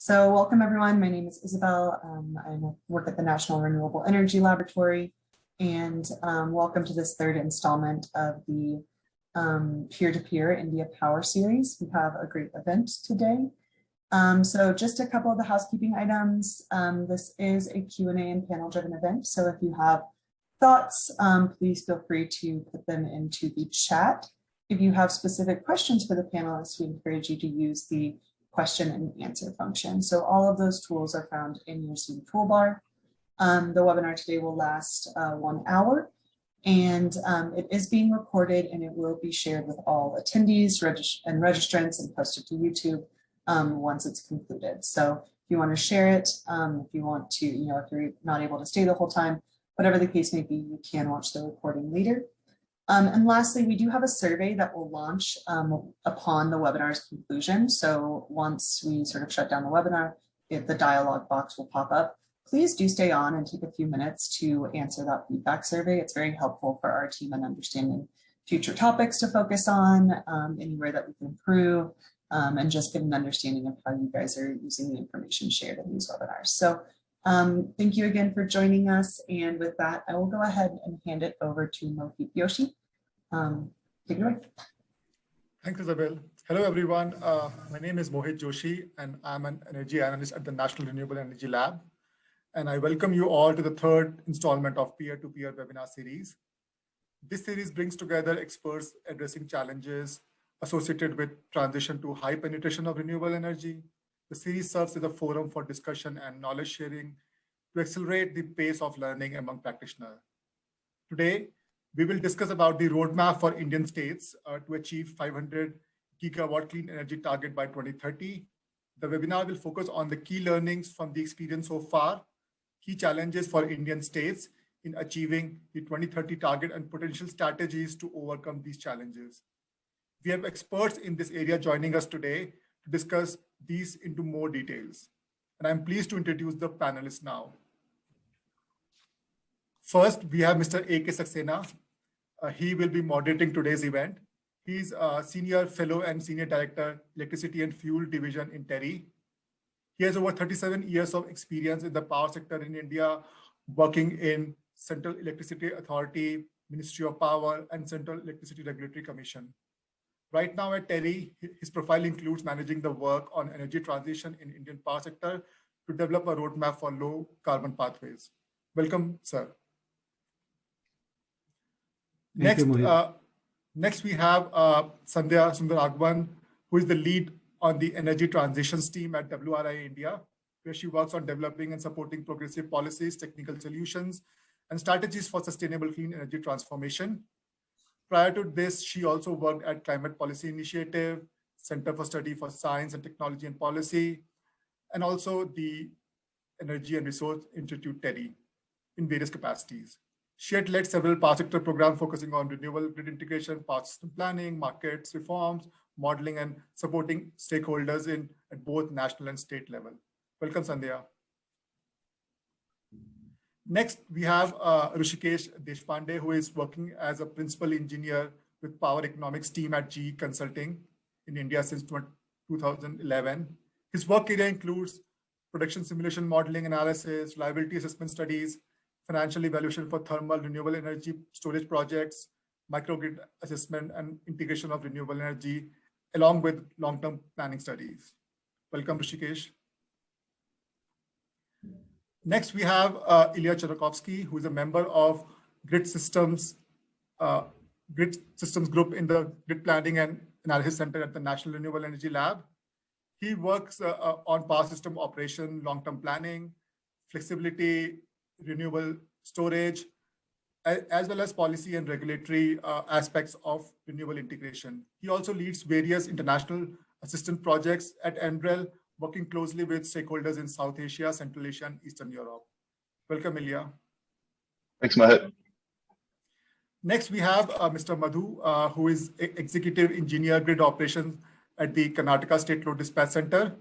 So welcome everyone. My name is Isabel. I work at the National Renewable Energy Laboratory, and welcome to this third installment of the peer-to-peer India Power Series. We have a great event today. So just a couple of the housekeeping items. This is a Q&A and panel-driven event. So if you have thoughts, please feel free to put them into the chat. If you have specific questions for the panelists, we encourage you to use the question and answer function. So all of those tools are found in your Zoom toolbar. The webinar today will last 1 hour, and it is being recorded, and it will be shared with all attendees and registrants and posted to YouTube once it's concluded. So if you want to share it, if you want to, if you're not able to stay the whole time, whatever the case may be, you can watch the recording later. And lastly, we do have a survey that will launch upon the webinar's conclusion. So once we sort of shut down the webinar, the dialog box will pop up. Please do stay on and take a few minutes to answer that feedback survey. It's very helpful for our team in understanding future topics to focus on, anywhere that we can improve, and just get an understanding of how you guys are using the information shared in these webinars. So thank you again for joining us. And with that, I will go ahead and hand it over to Mohit Joshi. Take it away. Thanks, Isabel. Hello, everyone. My name is Mohit Joshi, and I'm an energy analyst at the National Renewable Energy Lab. And I welcome you all to the third installment of peer-to-peer webinar series. This series brings together experts addressing challenges associated with transition to high penetration of renewable energy. The series serves as a forum for discussion and knowledge sharing to accelerate the pace of learning among practitioners. Today, we will discuss about the roadmap for Indian states to achieve 500 gigawatt clean energy target by 2030. The webinar will focus on the key learnings from the experience so far, key challenges for Indian states in achieving the 2030 target, and potential strategies to overcome these challenges. We have experts in this area joining us today to discuss these into more details. And I'm pleased to introduce the panelists now. First, we have Mr. A.K. Saxena. He will be moderating today's event. He's a Senior Fellow and Senior Director, Electricity and Fuel Division in TERI. He has over 37 years of experience in the power sector in India, working in Central Electricity Authority, Ministry of Power, and Central Electricity Regulatory Commission. Right now at TERI, his profile includes managing the work on energy transition in Indian power sector to develop a roadmap for low carbon pathways. Welcome, sir. Next, we have Sandhya Sundaragwan, who is the lead on the energy transitions team at WRI India, where she works on developing and supporting progressive policies, technical solutions, and strategies for sustainable clean energy transformation. Prior to this, she also worked at Climate Policy Initiative, Center for Study for Science and Technology and Policy, and also the Energy and Resource Institute, TERI, in various capacities. She had led several power sector programs focusing on renewable grid integration, power system planning, markets reforms, modeling, and supporting stakeholders at both national and state level. Welcome, Sandhya. Next, we have Rishikesh Deshpande, who is working as a principal engineer with power economics team at GE Consulting in India since 2011. His work area includes production simulation modeling analysis, liability assessment studies, financial evaluation for thermal renewable energy storage projects, microgrid assessment, and integration of renewable energy, along with long-term planning studies. Welcome, Rishikesh. Next, we have Ilya Cherakovsky, who is a member of Grid Systems Group in the Grid Planning and Analysis Center at the National Renewable Energy Lab. He works on power system operation, long-term planning, flexibility, renewable storage, as well as policy and regulatory aspects of renewable integration. He also leads various international assistance projects at NREL, working closely with stakeholders in South Asia, Central Asia, and Eastern Europe. Welcome, Ilya. Thanks, Mohit. Next, we have Mr. Madhu, who is Executive Engineer Grid Operations at the Karnataka State Load Dispatch Center.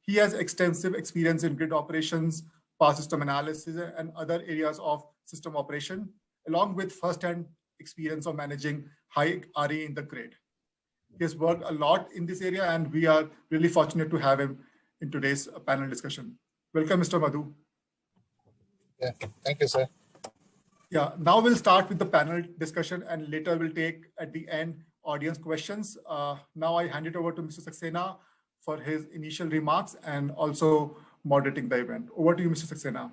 He has extensive experience in grid operations, power system analysis, and other areas of system operation, along with first-hand experience of managing high RE in the grid. He has worked a lot in this area, and we are really fortunate to have him in today's panel discussion. Welcome, Mr. Madhu. Yeah, thank you, sir. Yeah, now we'll start with the panel discussion and later we'll take at the end audience questions. Now I hand it over to Mr. Saxena for his initial remarks and also moderating the event. Over to you, Mr. Saxena.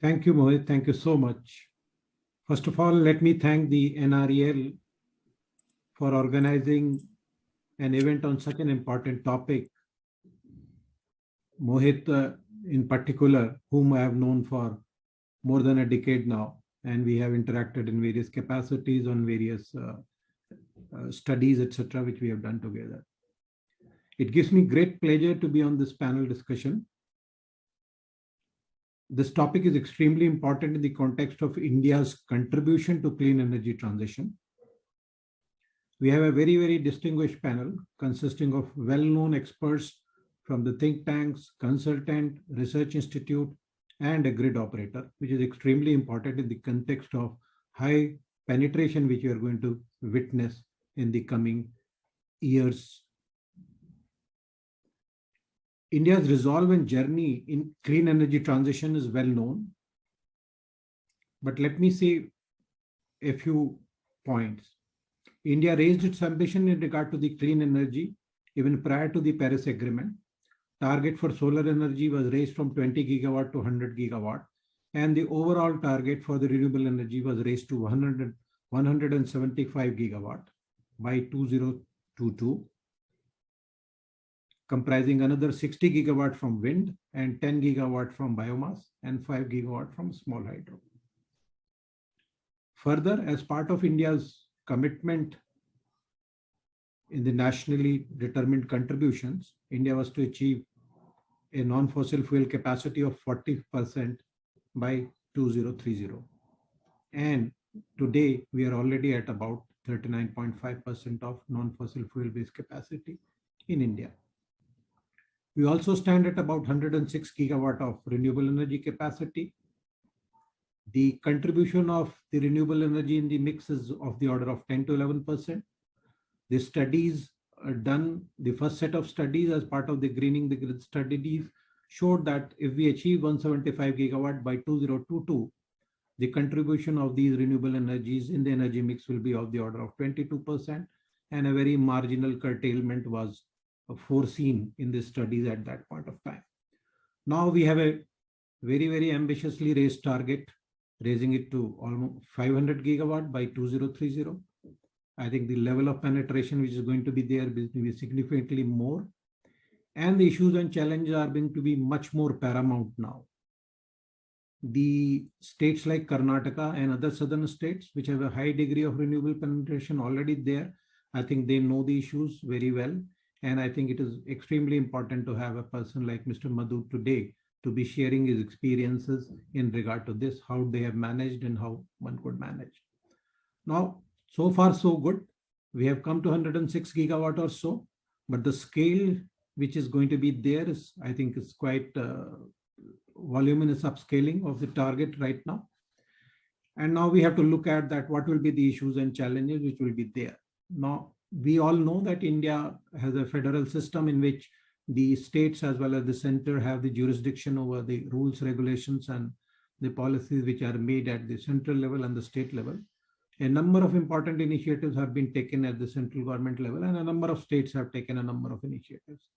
Thank you, Mohit. Thank you so much. First of all, let me thank the NREL for organizing an event on such an important topic. Mohit, in particular, whom I have known for more than a decade now, and we have interacted in various capacities on various studies, etc., which we have done together. It gives me great pleasure to be on this panel discussion. This topic is extremely important in the context of India's contribution to clean energy transition. We have a very, very distinguished panel consisting of well-known experts from the think tanks, consultant, research institute, and a grid operator, which is extremely important in the context of high penetration, which we are going to witness in the coming years. India's resolve and journey in clean energy transition is well known. But let me say a few points. India raised its ambition in regard to the clean energy even prior to the Paris Agreement. Target for solar energy was raised from 20 gigawatt to 100 gigawatt, and the overall target for the renewable energy was raised to 175 gigawatt by 2022, comprising another 60 gigawatt from wind and 10 gigawatt from biomass and 5 gigawatt from small hydro. Further, as part of India's commitment in the nationally determined contributions, India was to achieve a non-fossil fuel capacity of 40% by 2030. And today we are already at about 39.5% of non-fossil fuel based capacity in India. We also stand at about 106 gigawatt of renewable energy capacity. The contribution of the renewable energy in the mix is of the order of 10 to 11%. The studies done, the first set of studies as part of the greening the grid studies showed that if we achieve 175 gigawatt by 2022, the contribution of these renewable energies in the energy mix will be of the order of 22%, and a very marginal curtailment was foreseen in the studies at that point of time. Now we have a very, very ambitiously raised target, raising it to almost 500 gigawatt by 2030. I think the level of penetration which is going to be there will be significantly more, and the issues and challenges are going to be much more paramount now. The states like Karnataka and other southern states which have a high degree of renewable penetration already there, I think they know the issues very well, and I think it is extremely important to have a person like Mr. Madhu today to be sharing his experiences in regard to this, how they have managed and how one could manage. Now, so far, so good. We have come to 106 gigawatt or so, but the scale which is going to be there is, I think, is quite voluminous upscaling of the target right now. And now we have to look at that, what will be the issues and challenges which will be there. Now, we all know that India has a federal system in which the states as well as the center have the jurisdiction over the rules, regulations, and the policies which are made at the central level and the state level. A number of important initiatives have been taken at the central government level, and a number of states have taken a number of initiatives.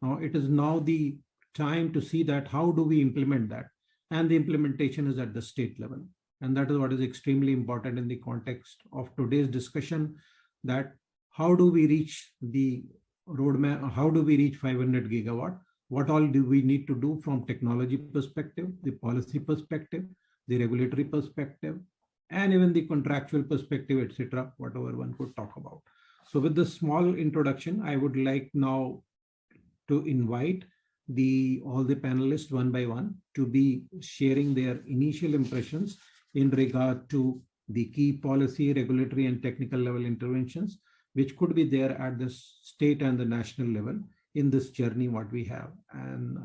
Now, it is now the time to see that how do we implement that, and the implementation is at the state level. And that is what is extremely important in the context of today's discussion, that how do we reach the roadmap, how do we reach 500 gigawatt, what all do we need to do from technology perspective, the policy perspective, the regulatory perspective, and even the contractual perspective, etc., whatever one could talk about. So with this small introduction, I would like now to invite all the panelists one by one to be sharing their initial impressions in regard to the key policy, regulatory, and technical level interventions, which could be there at the state and the national level in this journey what we have. And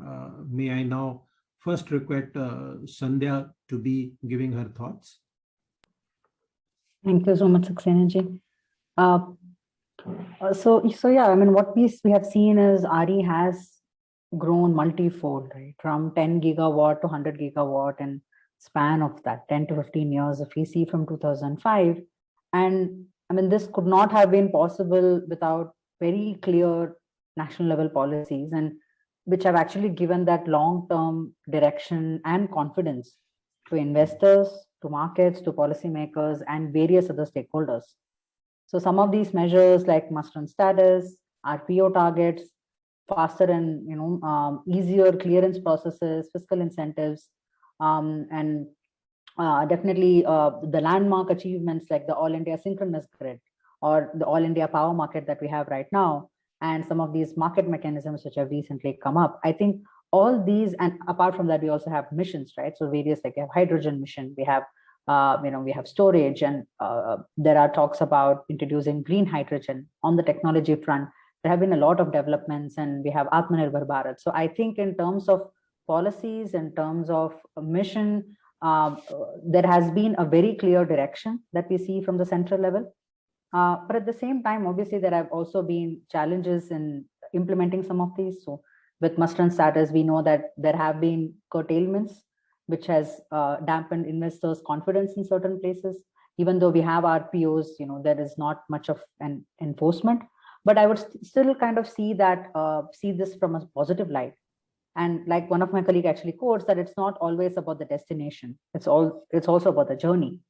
may I now first request Sandhya to be giving her thoughts. Thank you so much, Saxena ji. So yeah, I mean, what we have seen is RE has grown multifold, right? From 10 gigawatt to 100 gigawatt and span of that 10 to 15 years if we see from 2005. And I mean, this could not have been possible without very clear national level policies, and which have actually given that long-term direction and confidence to investors, to markets, to policymakers, and various other stakeholders. So some of these measures like must-run status, RPO targets, faster and easier clearance processes, fiscal incentives, and definitely the landmark achievements like the All India Synchronous Grid or the All India Power Market that we have right now, and some of these market mechanisms which have recently come up. I think all these, and apart from that, we also have missions, right? So various, like we have hydrogen mission, we have we have storage, and there are talks about introducing green hydrogen. On the technology front, there have been a lot of developments, and we have Atmanirbhar Bharat. So I think in terms of policies, in terms of mission, there has been a very clear direction that we see from the central level. But at the same time, obviously, there have also been challenges in implementing some of these. So with must-run status, we know that there have been curtailments, which has dampened investors' confidence in certain places. Even though we have RPOs, there is not much of an enforcement. But I would still kind of see this from a positive light. And like one of my colleagues actually quotes, that it's not always about the destination. It's also about the journey.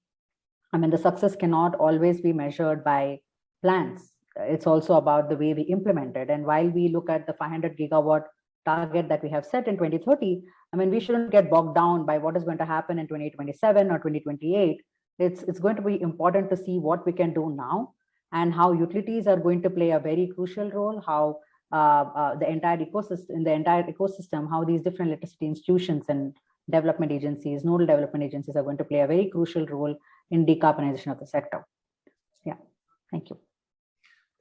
I mean, the success cannot always be measured by plans. It's also about the way we implement it. And while we look at the 500 gigawatt target that we have set in 2030, I mean, we shouldn't get bogged down by what is going to happen in 2027 or 2028. It's going to be important to see what we can do now, and how utilities are going to play a very crucial role, how the entire ecosystem, how these different electricity institutions and development agencies, nodal development agencies are going to play a very crucial role in decarbonization of the sector. Yeah, thank you.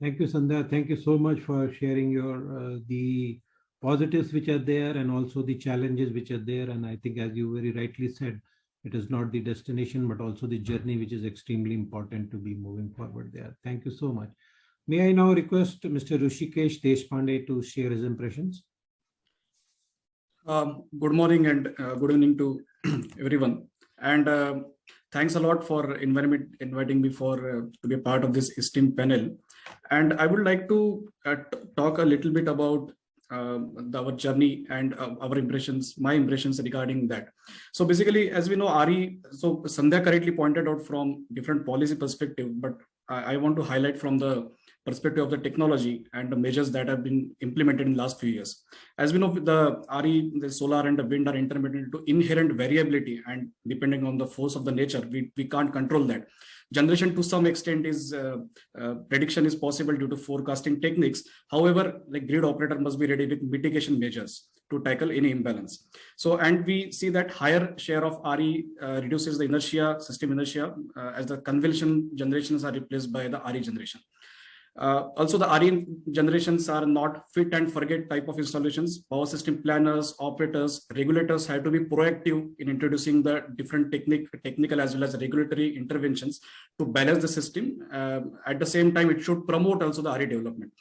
Thank you, Sandhya. Thank you so much for sharing your the positives which are there and also the challenges which are there. And I think, as you very rightly said, it is not the destination, but also the journey, which is extremely important to be moving forward there. Thank you so much. May I now request Mr. Rishikesh Deshpande to share his impressions? Good morning and good evening to everyone. And thanks a lot for inviting me to be a part of this esteemed panel. And I would like to talk a little bit about our journey and our impressions, my impressions regarding that. So basically, as we know, so Sandhya correctly pointed out from different policy perspective, but I want to highlight from the perspective of the technology and the measures that have been implemented in the last few years. As we know, the the solar and the wind are intermittent to inherent variability, and depending on the force of the nature, we can't control that. Generation to some extent is prediction is possible due to forecasting techniques. However, the grid operator must be ready with mitigation measures to tackle any imbalance. So, and we see that higher share of RE reduces the inertia, system inertia, as the conventional generations are replaced by the RE generation. Also, the RE generations are not fit and forget type of installations. Power system planners, operators, regulators have to be proactive in introducing the different technical as well as regulatory interventions to balance the system. At the same time, it should promote also the RE development.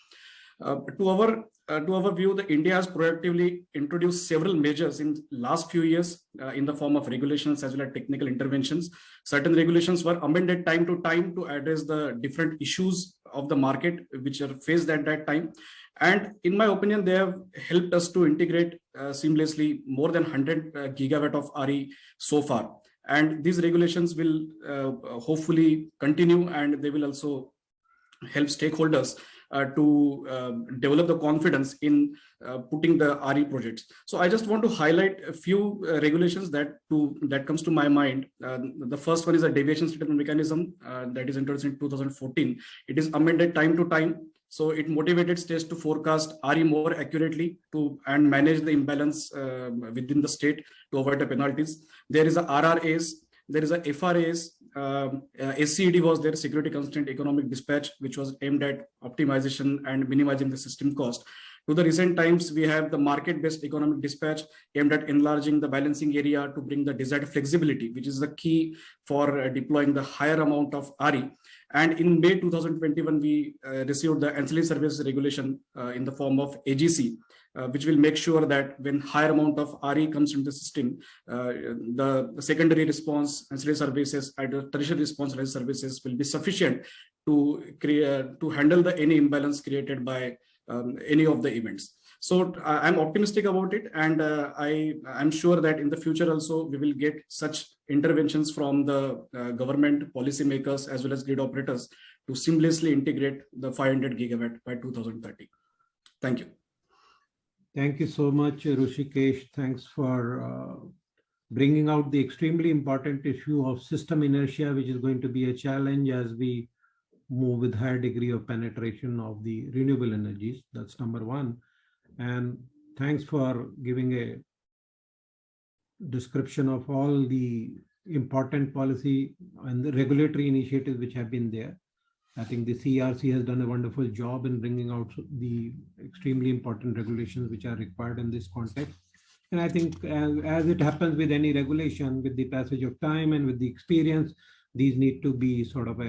To our view, the India has proactively introduced several measures in last few years in the form of regulations as well as technical interventions. Certain regulations were amended time to time to address the different issues of the market which are faced at that time. And in my opinion, they have helped us to integrate seamlessly more than 100 gigawatt of RE so far. And these regulations will hopefully continue, and they will also help stakeholders to develop the confidence in putting the RE projects. So I just want to highlight a few regulations that comes to my mind. The first one is a deviation settlement mechanism that is introduced in 2014. It is amended time to time. So it motivated states to forecast RE more accurately and manage the imbalance within the state to avoid the penalties. There is a RRAs. There is a FRAs, SCED was there, security constraint economic dispatch, which was aimed at optimization and minimizing the system cost. To the recent times, we have the market-based economic dispatch aimed at enlarging the balancing area to bring the desired flexibility, which is the key for deploying the higher amount of RE. And in May 2021, we received the ancillary services regulation in the form of AGC, which will make sure that when higher amount of RE comes into the system, the secondary response ancillary services and tertiary response ancillary services will be sufficient to handle any imbalance created by any of the events. So I'm optimistic about it, and I'm sure that in the future also we will get such interventions from the government policymakers as well as grid operators to seamlessly integrate the 500 gigawatt by 2030. Thank you. Thank you so much, Rushikesh. Thanks for bringing out the extremely important issue of system inertia, which is going to be a challenge as we move with higher degree of penetration of the renewable energies. That's number one. And thanks for giving a description of all the important policy and the regulatory initiatives which have been there. I think the CRC has done a wonderful job in bringing out the extremely important regulations which are required in this context. And I think as it happens with any regulation, with the passage of time and with the experience, these need to be sort of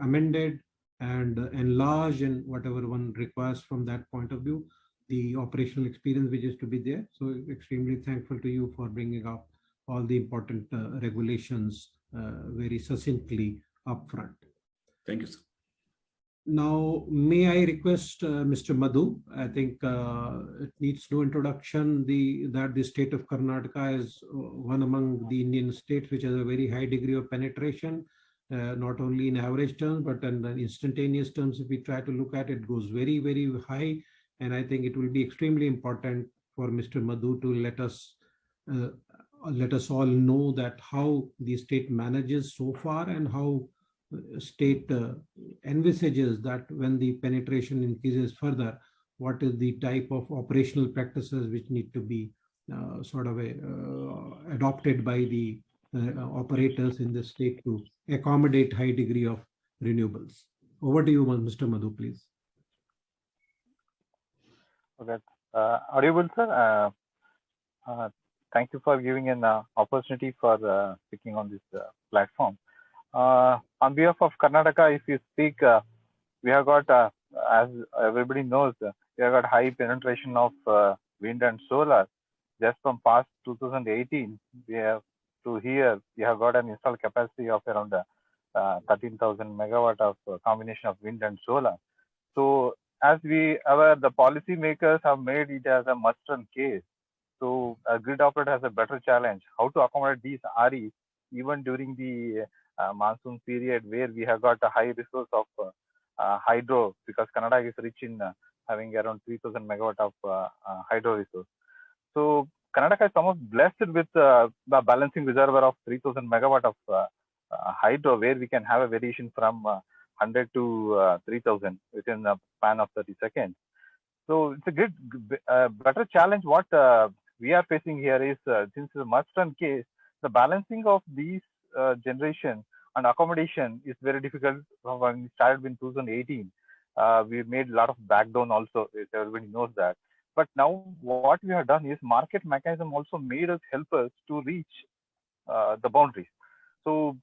amended and enlarged and whatever one requires from that point of view, the operational experience which is to be there. So extremely thankful to you for bringing up all the important regulations very succinctly upfront. Thank you, sir. Now, may I request Mr. Madhu? I think it needs no introduction that the state of Karnataka is one among the Indian states which has a very high degree of penetration, not only in average terms, but in instantaneous terms. If we try to look at it, goes very, very high. And I think it will be extremely important for Mr. Madhu to let us all know that how the state manages so far and how state envisages that when the penetration increases further, what is the type of operational practices which need to be adopted by the operators in the state to accommodate high degree of renewables. Over to you, Mr. Madhu, please. Okay. Audible, sir? Thank you for giving an opportunity for speaking on this platform. On behalf of Karnataka, if you speak, we have got, as everybody knows, we have got high penetration of wind and solar. Just from past 2018, we have to here, we have got an installed capacity of around 13,000 megawatt of combination of wind and solar. So as the policy makers have made it as a must-run case. So a grid operator has a better challenge, how to accommodate these REs even during the monsoon period where we have got a high resource of hydro, because Karnataka is rich in having around 3,000 megawatt of hydro resource. So Karnataka is almost blessed with the balancing reservoir of 3,000 megawatt of hydro, where we can have a variation from 100 to 3,000 within a span of 30 seconds. So it's a good, better challenge. What we are facing here is, since it's a must-run case, the balancing of these generation and accommodation is very difficult. When we started in 2018, we made a lot of backdown also, if everybody knows that. But now what we have done is market mechanism also made us help us to reach the boundaries. So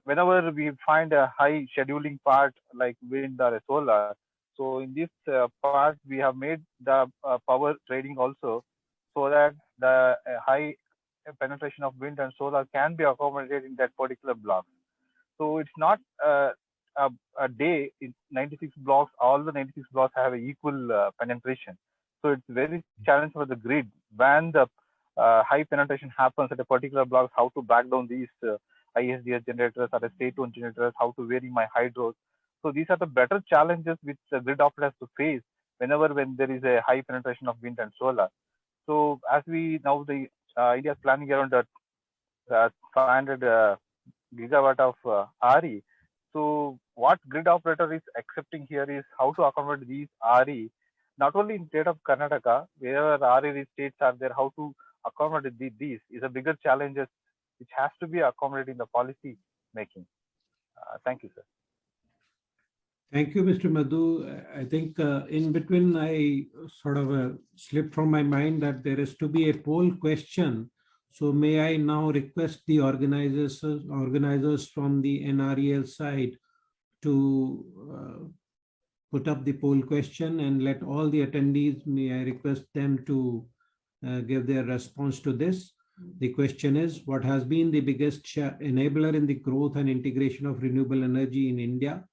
whenever we find a high scheduling part like wind or solar, so in this part we have made the power trading also, so that the high penetration of wind and solar can be accommodated in that particular block. So it's not a day in 96 blocks, all the 96 blocks have an equal penetration. So it's very challenging for the grid when the high penetration happens at a particular block, how to back down these ISDS generators or state-owned generators, how to vary my hydros. So these are the better challenges which the grid operator has to face when there is a high penetration of wind and solar. So as we now the India is planning around 500 gigawatt of RE. So what grid operator is accepting here is how to accommodate these RE, not only in state of Karnataka, wherever RE states are there, how to accommodate these is a bigger challenge which has to be accommodated in the policy making. Thank you, sir. Thank you, Mr. Madhu. I think in between, I sort of slipped from my mind that there is to be a poll question. So may I now request the organizers from the NREL side to put up the poll question and let all the attendees, may I request them to give their response to this. The question is, what has been the biggest enabler in the growth and integration of renewable energy in India?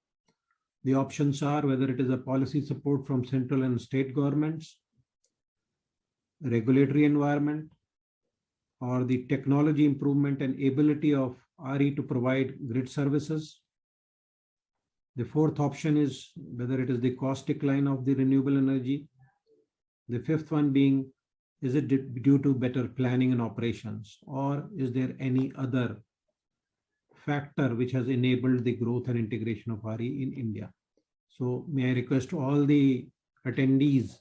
The options are whether it is a policy support from central and state governments, regulatory environment, or the technology improvement and ability of RE to provide grid services. The fourth option is whether it is the cost decline of the renewable energy. The fifth one being, is it due to better planning and operations, or is there any other factor which has enabled the growth and integration of RE in India? So may I request all the attendees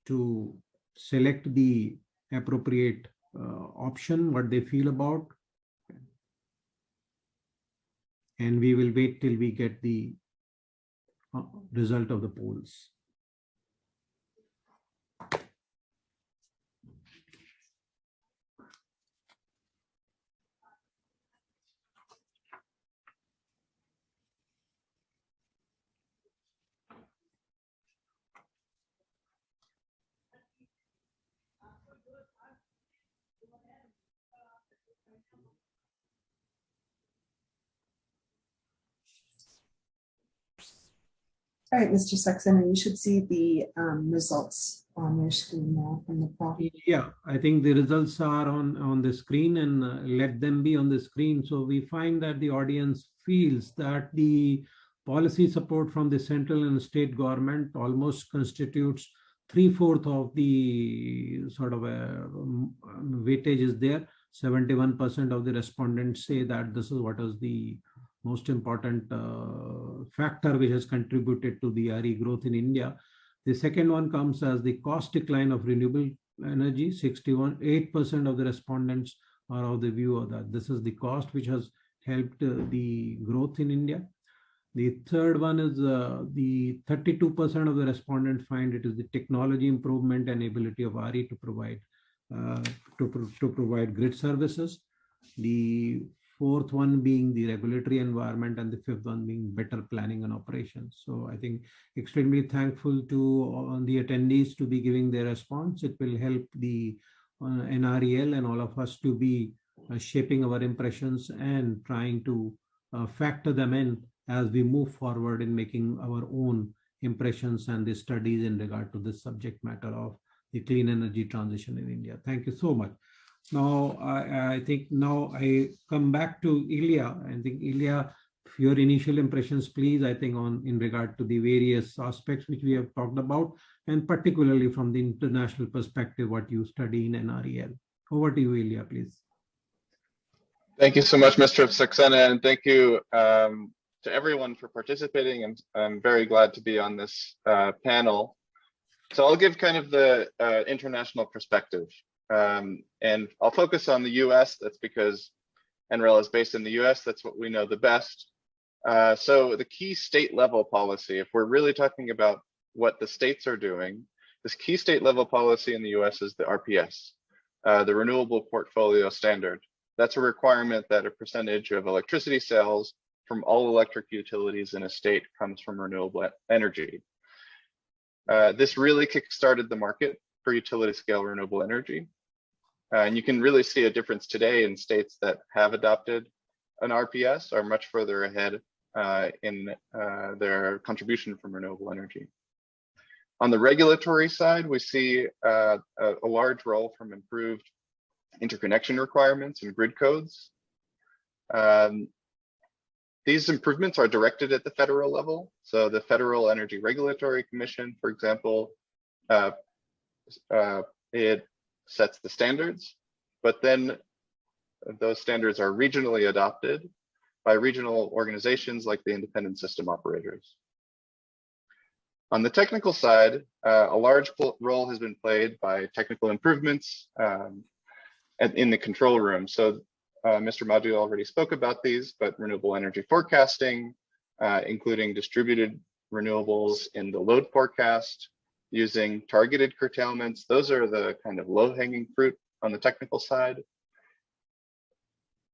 to select the appropriate option, what they feel about, and we will wait till we get the result of the polls. All right, Mr. Saxena, you should see the results on your screen now from the prompt. Yeah, I think the results are on the screen, and let them be on the screen. So we find that the audience feels that the policy support from the central and state government almost constitutes 3/4 of the sort of weightage is there. 71% of the respondents say that this is what is the most important factor which has contributed to the RE growth in India. The second one comes as the cost decline of renewable energy. 8% of the respondents are of the view of that this is the cost which has helped the growth in India. The third one is the 32% of the respondents find it is the technology improvement and ability of RE to provide grid services. The fourth one being the regulatory environment, and the fifth one being better planning and operations. So I think extremely thankful to the attendees to be giving their response. It will help the NREL and all of us to be shaping our impressions and trying to factor them in as we move forward in making our own impressions and the studies in regard to this subject matter of the clean energy transition in India. Thank you so much. Now, I think now I come back to Ilya. I think Ilya, your initial impressions, please, I think in regard to the various aspects which we have talked about, and particularly from the international perspective, what you study in NREL. Over to you, Ilya, please. Thank you so much, Mr. Saxena, and thank you to everyone for participating. And I'm very glad to be on this panel. So I'll give kind of the international perspective. And I'll focus on the US. That's because NREL is based in the US. That's what we know the best. So the key state level policy, if we're really talking about what the states are doing, this key state level policy in the US is the RPS, the Renewable Portfolio Standard. That's a requirement that a percentage of electricity sales from all electric utilities in a state comes from renewable energy. This really kickstarted the market for utility scale renewable energy. And you can really see a difference today in states that have adopted an RPS are much further ahead in their contribution from renewable energy. On the regulatory side, we see a large role from improved interconnection requirements and grid codes. These improvements are directed at the federal level. So the Federal Energy Regulatory Commission, for example, it sets the standards, but then those standards are regionally adopted by regional organizations like the independent system operators. On the technical side, a large role has been played by technical improvements in the control room. So Mr. Madhu already spoke about these, but renewable energy forecasting, including distributed renewables in the load forecast, using targeted curtailments. Those are the kind of low-hanging fruit on the technical side.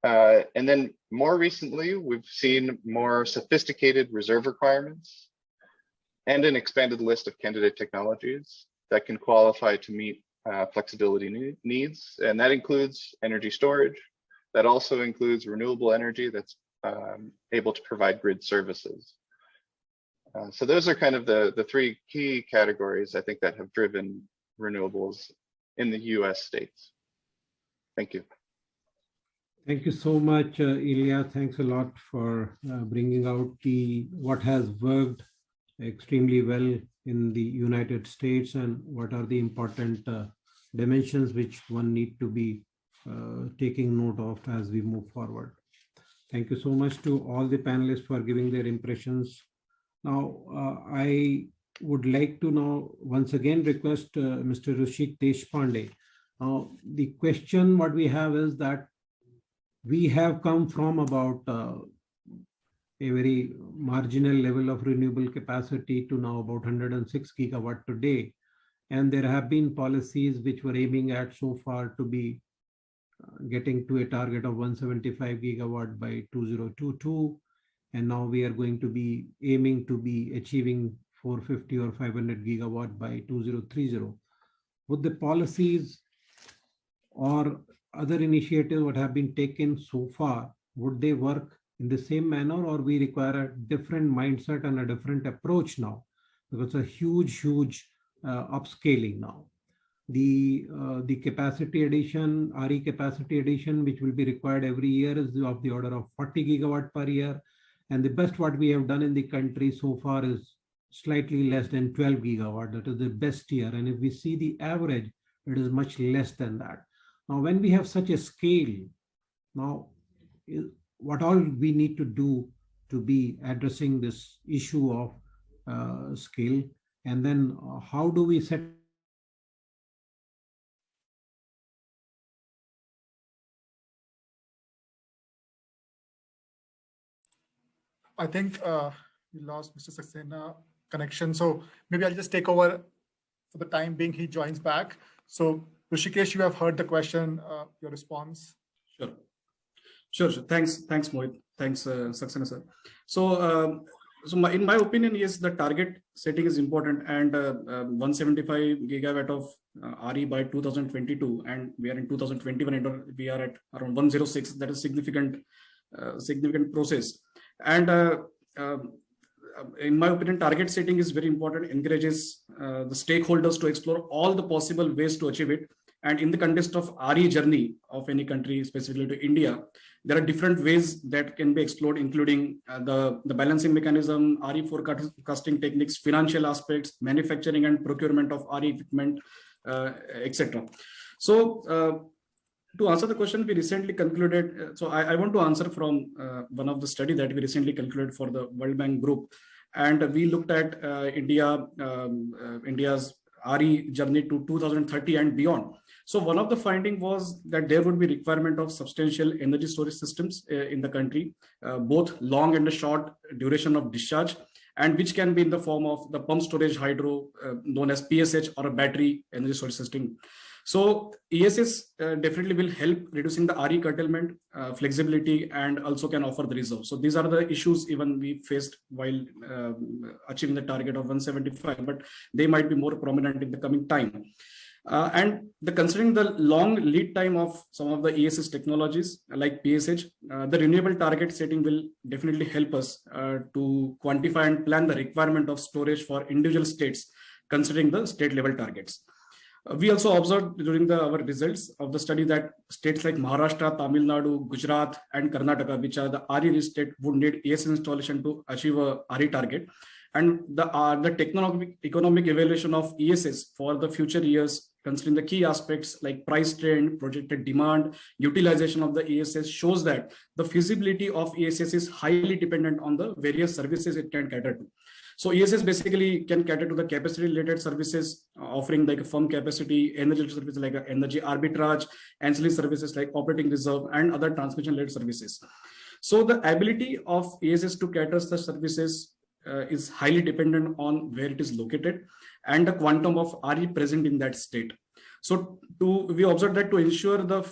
And then more recently, we've seen more sophisticated reserve requirements and an expanded list of candidate technologies that can qualify to meet flexibility needs. And that includes energy storage. That also includes renewable energy that's able to provide grid services. So those are kind of the three key categories I think that have driven renewables in the US states. Thank you. Thank you so much, Ilya. Thanks a lot for bringing out what has worked extremely well in the United States and what are the important dimensions which one need to be taking note of as we move forward. Thank you so much to all the panelists for giving their impressions. Now, I would like to now once again request Mr. Rushik Deshpande. Now, the question what we have is that we have come from about a very marginal level of renewable capacity to now about 106 gigawatt today. And there have been policies which were aiming at so far to be getting to a target of 175 gigawatt by 2022. And now we are going to be aiming to be achieving 450 or 500 gigawatt by 2030. Would the policies or other initiatives that have been taken so far, would they work in the same manner, or we require a different mindset and a different approach now? Because it's a huge upscaling now. The capacity addition, RE capacity addition, which will be required every year is of the order of 40 gigawatt per year. And the best what we have done in the country so far is slightly less than 12 gigawatt. That is the best year. And if we see the average, it is much less than that. Now, when we have such a scale, now what all we need to do to be addressing this issue of scale, and then how do we set I think we lost Mr. Saxena connection. So maybe I'll just take over for the time being. He joins back. So Rishikesh, you have heard the question, your response. Sure. Thanks, Mohit. Thanks, Saxena sir. So, in my opinion, yes, the target setting is important, and 175 gigawatt of RE by 2022, and we are in 2021, and we are at around 106. That is significant process. And in my opinion, target setting is very important, encourages the stakeholders to explore all the possible ways to achieve it. And in the context of RE journey of any country, specifically to India, there are different ways that can be explored, including the balancing mechanism, RE forecasting techniques, financial aspects, manufacturing and procurement of RE equipment, etc. So, to answer the question, we recently concluded, so I want to answer from one of the study that we recently concluded for the World Bank Group. And we looked at India's RE journey to 2030 and beyond. So one of the findings was that there would be requirement of substantial energy storage systems in the country, both long and short duration of discharge, and which can be in the form of the pump storage hydro, known as PSH, or a battery energy storage system. So ESS definitely will help reducing the RE curtailment, flexibility, and also can offer the reserve. So these are the issues even we faced while achieving the target of 175, but they might be more prominent in the coming time. And considering the long lead time of some of the ESS technologies like PSH, the renewable target setting will definitely help us to quantify and plan the requirement of storage for individual states, considering the state level targets. We also observed during our results of the study that states like Maharashtra, Tamil Nadu, Gujarat, and Karnataka, which are the RE state, would need ESS installation to achieve a RE target. And the economic evaluation of ESS for the future years, considering the key aspects like price trend, projected demand, utilization of the ESS, shows that the feasibility of ESS is highly dependent on the various services it can cater to. So ESS basically can cater to the capacity related services, offering like a firm capacity, energy services like energy arbitrage, ancillary services like operating reserve, and other transmission related services. So the ability of ESS to cater the services is highly dependent on where it is located and the quantum of RE present in that state. So we observed that to ensure the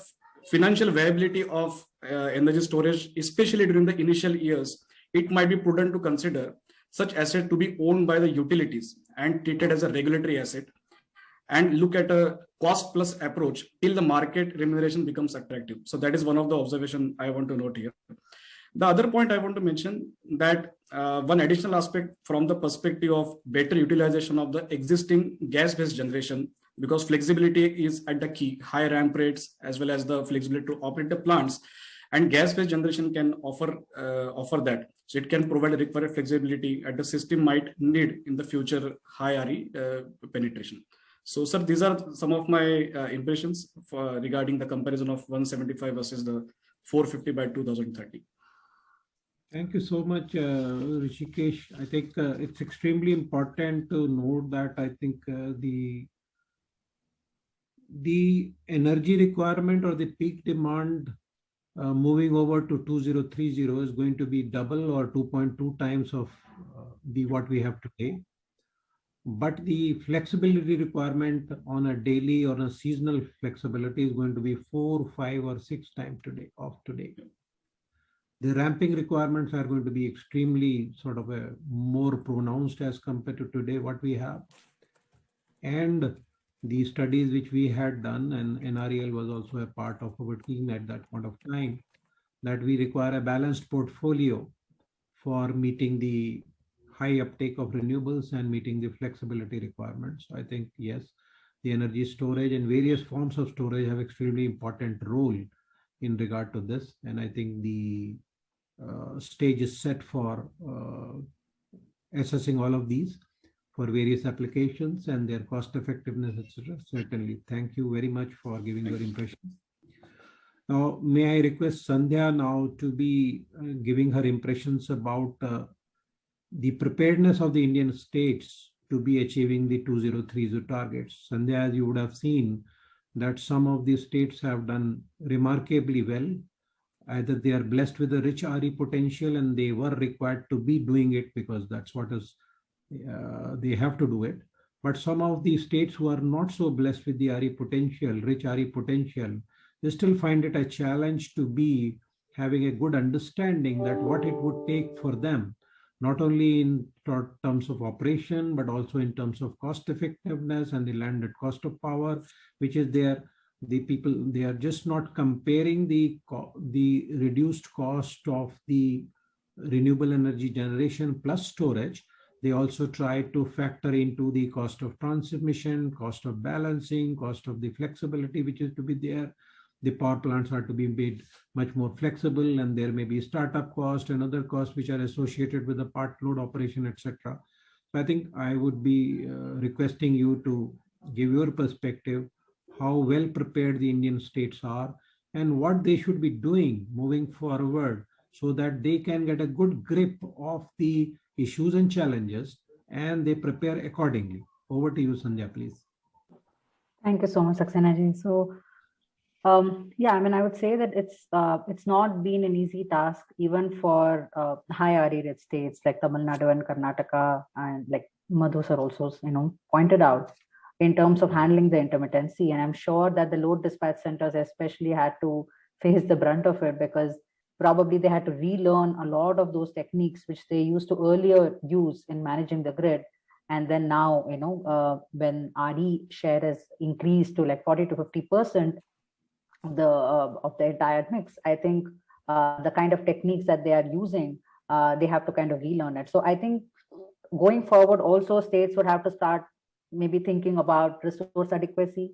financial viability of energy storage, especially during the initial years, it might be prudent to consider such asset to be owned by the utilities and treated as a regulatory asset, and look at a cost plus approach till the market remuneration becomes attractive. So that is one of the observation I want to note here. The other point I want to mention that one additional aspect from the perspective of better utilization of the existing gas-based generation, because flexibility is at the key, high ramp rates as well as the flexibility to operate the plants, and gas-based generation can offer that. So it can provide a required flexibility at the system might need in the future high RE penetration. So, sir, these are some of my impressions regarding the comparison of 175 versus the 450 by 2030. Thank you so much, Rishikesh. I think it's extremely important to note that I think the energy requirement or the peak demand moving over to 2030 is going to be double or 2.2 times of what we have today. But the flexibility requirement on a daily or a seasonal flexibility is going to be 4, 5, or 6 times today. The ramping requirements are going to be extremely sort of a more pronounced as compared to today what we have. And the studies which we had done, and NREL was also a part of our team at that point of time, that we require a balanced portfolio for meeting the high uptake of renewables and meeting the flexibility requirements. I think, yes, the energy storage and various forms of storage have extremely important role in regard to this. And I think the stage is set for assessing all of these for various applications and their cost effectiveness, etc. Certainly. Thank you very much for giving your impressions. Now, may I request Sandhya now to be giving her impressions about the preparedness of the Indian states to be achieving the 2030 targets. Sandhya, as you would have seen, that some of these states have done remarkably well. Either they are blessed with a rich RE potential and they were required to be doing it because that's what is, they have to do it. But some of these states who are not so blessed with the RE potential, rich RE potential, they still find it a challenge to be having a good understanding that what it would take for them, not only in terms of operation, but also in terms of cost effectiveness and the landed cost of power, which is there. The people, they are just not comparing the reduced cost of the renewable energy generation plus storage. They also try to factor into the cost of transmission, cost of balancing, cost of the flexibility, which is to be there. The power plants are to be made much more flexible, and there may be startup cost and other costs which are associated with the part load operation, etc. So I think I would be requesting you to give your perspective, how well prepared the Indian states are and what they should be doing moving forward so that they can get a good grip of the issues and challenges and they prepare accordingly. Over to you, Sandhya, please. Thank you so much, Saxena ji. So, yeah, I mean, I would say that it's not been an easy task even for high RE rate states like Tamil Nadu and Karnataka, and like Madhu sir also, pointed out, in terms of handling the intermittency. And I'm sure that the load dispatch centers especially had to face the brunt of it, because probably they had to relearn a lot of those techniques which they used to earlier use in managing the grid. And then now, when RE share has increased to like 40 to 50% of the entire mix, I think the kind of techniques that they are using, they have to kind of relearn it. So I think going forward, also states would have to start maybe thinking about resource adequacy,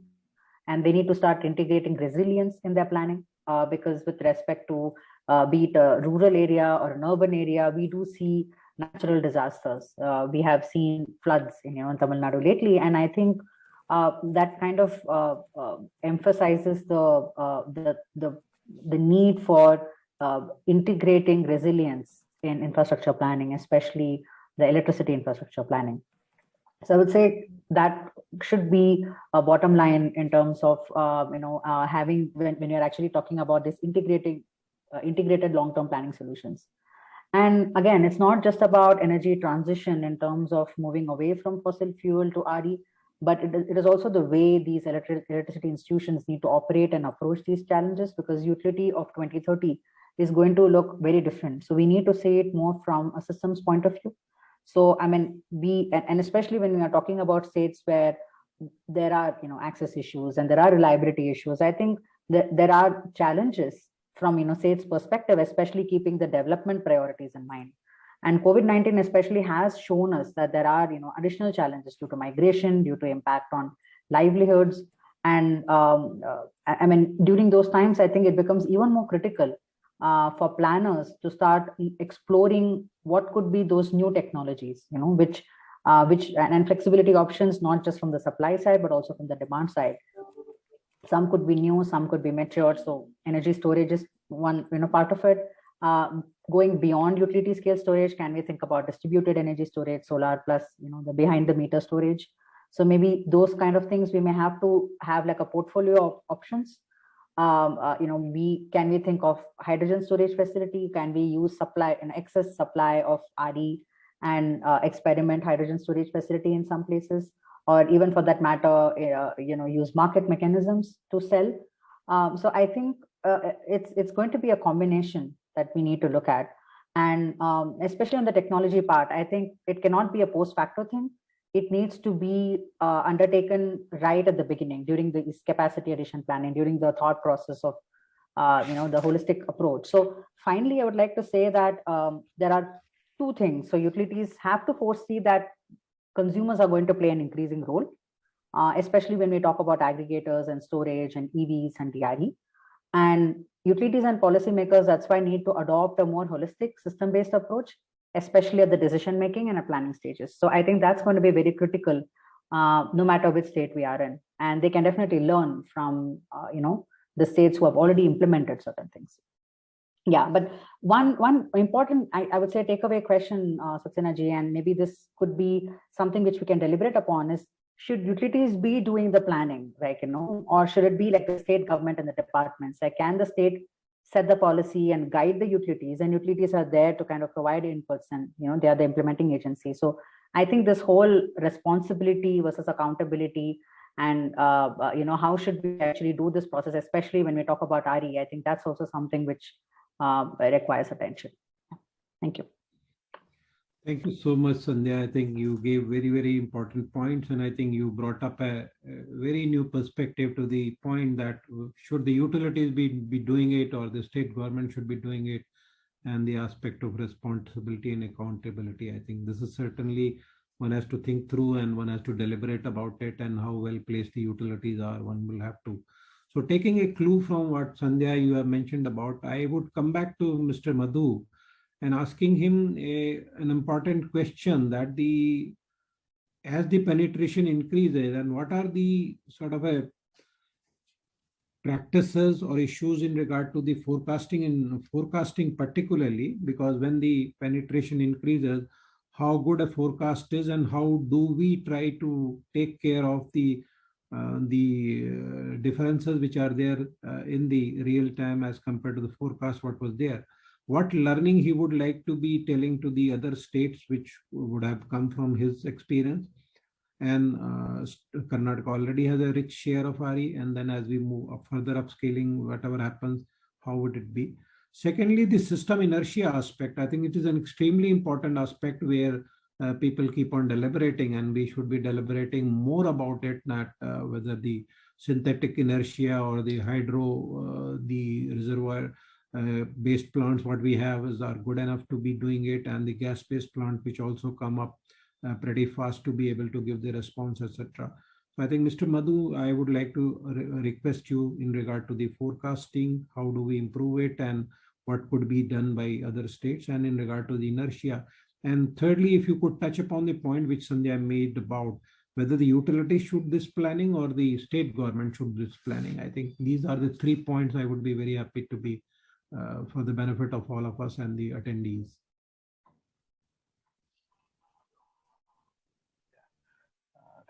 and they need to start integrating resilience in their planning, because with respect to be it a rural area or an urban area, we do see natural disasters. We have seen floods in Tamil Nadu lately, and I think that kind of emphasizes the need for integrating resilience in infrastructure planning, especially the electricity infrastructure planning. So I would say that should be a bottom line in terms of having, when you're actually talking about this integrated long-term planning solutions. And again, it's not just about energy transition in terms of moving away from fossil fuel to RE, but it is also the way these electricity institutions need to operate and approach these challenges, because utility of 2030 is going to look very different. So we need to say it more from a systems point of view. So, I mean, and especially when we are talking about states where there are, access issues and there are reliability issues, I think that there are challenges from, states' perspective, especially keeping the development priorities in mind. And COVID-19 especially has shown us that there are, additional challenges due to migration, due to impact on livelihoods. And I mean, during those times, I think it becomes even more critical for planners to start exploring what could be those new technologies, which and flexibility options, not just from the supply side, but also from the demand side. Some could be new, some could be matured. So energy storage is one, part of it. Going beyond utility scale storage, can we think about distributed energy storage, solar plus, the behind the meter storage? So maybe those kind of things we may have to have like a portfolio of options. Can we think of hydrogen storage facility? Can we use excess supply of RE and experiment hydrogen storage facility in some places, or even for that matter, use market mechanisms to sell? So I think it's going to be a combination that we need to look at. And especially on the technology part, I think it cannot be a post facto thing. It needs to be undertaken right at the beginning, during the capacity addition planning, during the thought process of, the holistic approach. So finally, I would like to say that there are two things. So utilities have to foresee that consumers are going to play an increasing role, especially when we talk about aggregators and storage and EVs and DRE. And utilities and policymakers, that's why need to adopt a more holistic system-based approach, especially at the decision making and at planning stages. So I think that's going to be very critical, no matter which state we are in. And they can definitely learn from, the states who have already implemented certain things. Yeah, but one important, I would say, takeaway question, Saxena ji, and maybe this could be something which we can deliberate upon, is should utilities be doing the planning, right? Or should it be like the state government and the departments? Like, can the state set the policy and guide the utilities, and utilities are there to kind of provide inputs, and they are the implementing agency. So I think this whole responsibility versus accountability, and how should we actually do this process, especially when we talk about RE, I think that's also something which requires attention. Thank you. Thank you so much, Sandhya. I think you gave very, very important points, and I think you brought up a very new perspective to the point that should the utilities be doing it, or the state government should be doing it, and the aspect of responsibility and accountability. I think this is certainly one has to think through, and one has to deliberate about it, and how well placed the utilities are. One will have to. So taking a clue from what Sandhya you have mentioned about, I would come back to Mr. Madhu and asking him an important question, that as the penetration increases, and what are the sort of practices or issues in regard to the forecasting particularly, because when the penetration increases, how good a forecast is, and how do we try to take care of the differences which are there in the real time as compared to the forecast what was there. What learning he would like to be telling to the other states which would have come from his experience. And Karnataka already has a rich share of RE, and then as we move up further upscaling, whatever happens, how would it be? Secondly, the system inertia aspect. I think it is an extremely important aspect where people keep on deliberating, and we should be deliberating more about it, not whether the synthetic inertia or the hydro, the reservoir based plants what we have are good enough to be doing it, and the gas based plant which also come up pretty fast to be able to give the response, etc. So I think, Mr. Madhu, I would like to request you in regard to the forecasting, how do we improve it, and what could be done by other states, and in regard to the inertia. And thirdly, if you could touch upon the point which Sandhya made about whether the utility should this planning or the state government should this planning. I think these are the 3 points I would be very happy to be for the benefit of all of us and the attendees.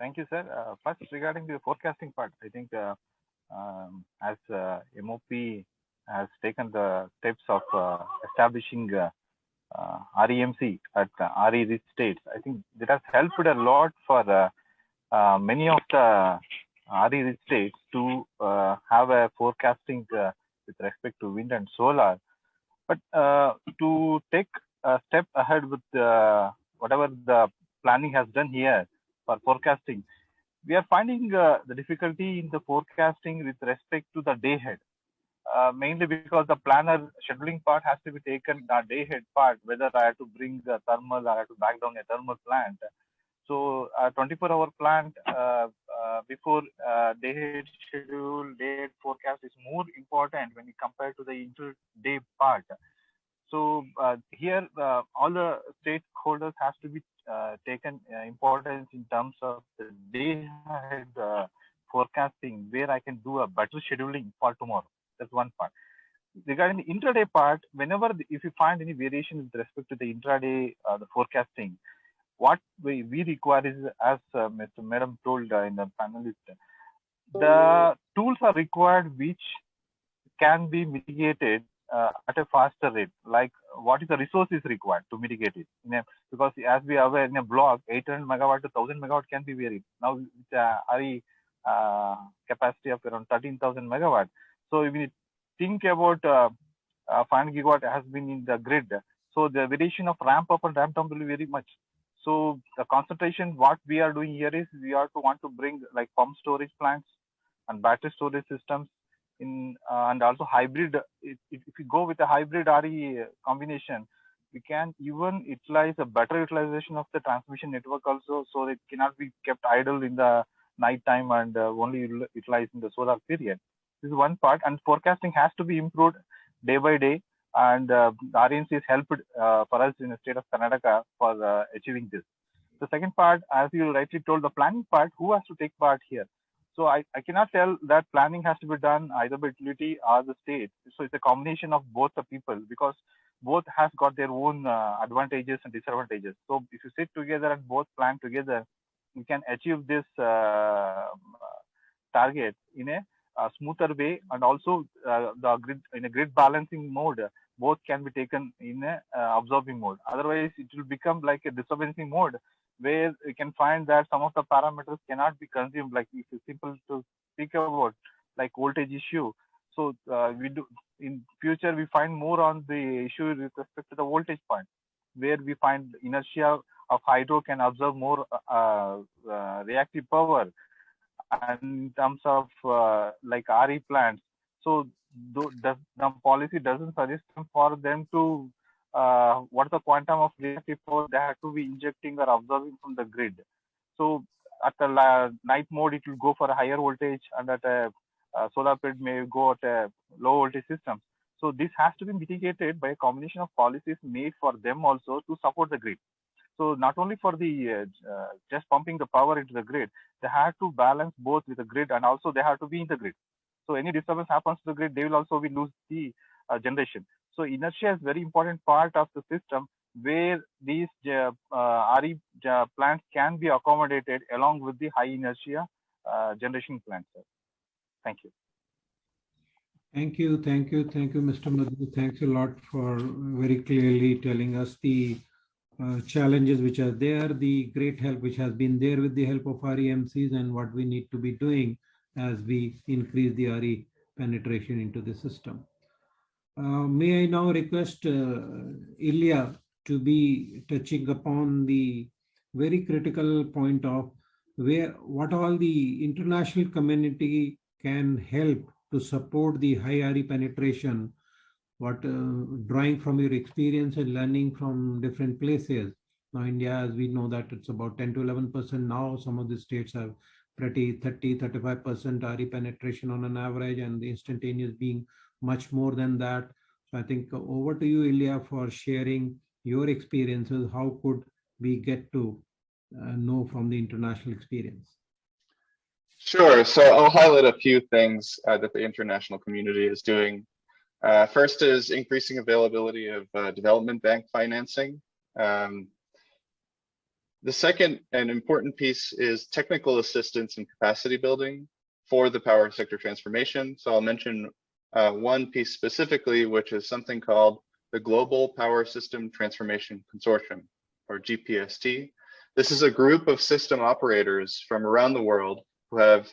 Thank you, sir. First, regarding the forecasting part, I think as MOP has taken the steps of establishing REMC at RE-rich states, I think that has helped a lot for many of the RE-rich states to have a forecasting with respect to wind and solar. But to take a step ahead with whatever the planning has done here for forecasting, we are finding the difficulty in the forecasting with respect to the day ahead. Mainly because the planner scheduling part has to be taken the day ahead part, whether I have to bring the thermal, I have to back down a thermal plant. So a 24-hour plant before day ahead schedule, day ahead forecast is more important when you compare to the inter-day part. So here all the stakeholders has to be taken importance in terms of the day ahead forecasting, where I can do a better scheduling for tomorrow. That's one part. Regarding the intraday part, whenever if you find any variation with respect to the intraday the forecasting, what we require is, as Mr. Madam told in the panelist, the tools are required which can be mitigated at a faster rate. Like what is the resources required to mitigate it? Because as we are aware, in a block, 800 megawatt to 1000 megawatt can be varied. Now it's a RE capacity of around 13,000 megawatt. So if we think about 500 gigawatt has been in the grid, so the variation of ramp up and ramp down will be very much. So the concentration, what we are doing here is we are to want to bring like pump storage plants and battery storage systems in, and also hybrid. If you go with a hybrid RE combination, we can even utilize a better utilization of the transmission network also, so it cannot be kept idle in the night time and only utilized in the solar period. This is one part, and forecasting has to be improved day by day, and the RNC is helped for us in the state of Karnataka for achieving this. The second part, as you rightly told, the planning part, who has to take part here? So I cannot tell that planning has to be done either by utility or the state. So it's a combination of both the people, because both has got their own advantages and disadvantages. So if you sit together and both plan together, you can achieve this target in a smoother way, and also the grid in a grid balancing mode, both can be taken in a absorbing mode. Otherwise, it will become like a disturbing mode, where you can find that some of the parameters cannot be consumed. Like if it's simple to speak about like voltage issue. So we do in future we find more on the issue with respect to the voltage point, where we find inertia of hydro can absorb more reactive power, and in terms of like RE plants. So the policy doesn't suggest for them to what the quantum of reactive power they have to be injecting or absorbing from the grid. So at the night mode, it will go for a higher voltage, and at a solar period may go at a low voltage system. So this has to be mitigated by a combination of policies made for them also to support the grid. So not only for the just pumping the power into the grid, they have to balance both with the grid, and also they have to be in the grid. So any disturbance happens to the grid, they will also be lose the generation. So inertia is very important part of the system, where these RE plants can be accommodated along with the high inertia generation plants. Thank you. Thank you, Mr. Madhu. Thanks a lot for very clearly telling us the challenges which are there, the great help which has been there with the help of REMCs, and what we need to be doing as we increase the RE penetration into the system. May I now request Ilya to be touching upon the very critical point of what all the international community can help to support the high RE penetration, what drawing from your experience and learning from different places. Now India, as we know that it's about 10 to 11% now. Some of the states have pretty 30-35% RE penetration on an average, and the instantaneous being much more than that. So I think over to you, Ilya, for sharing your experiences. How could we get to know from the international experience? Sure. So I'll highlight a few things that the international community is doing. First is increasing availability of development bank financing. The second and important piece is technical assistance and capacity building for the power sector transformation. So I'll mention one piece specifically, which is something called the Global Power System Transformation Consortium, or GPST. This is a group of system operators from around the world who have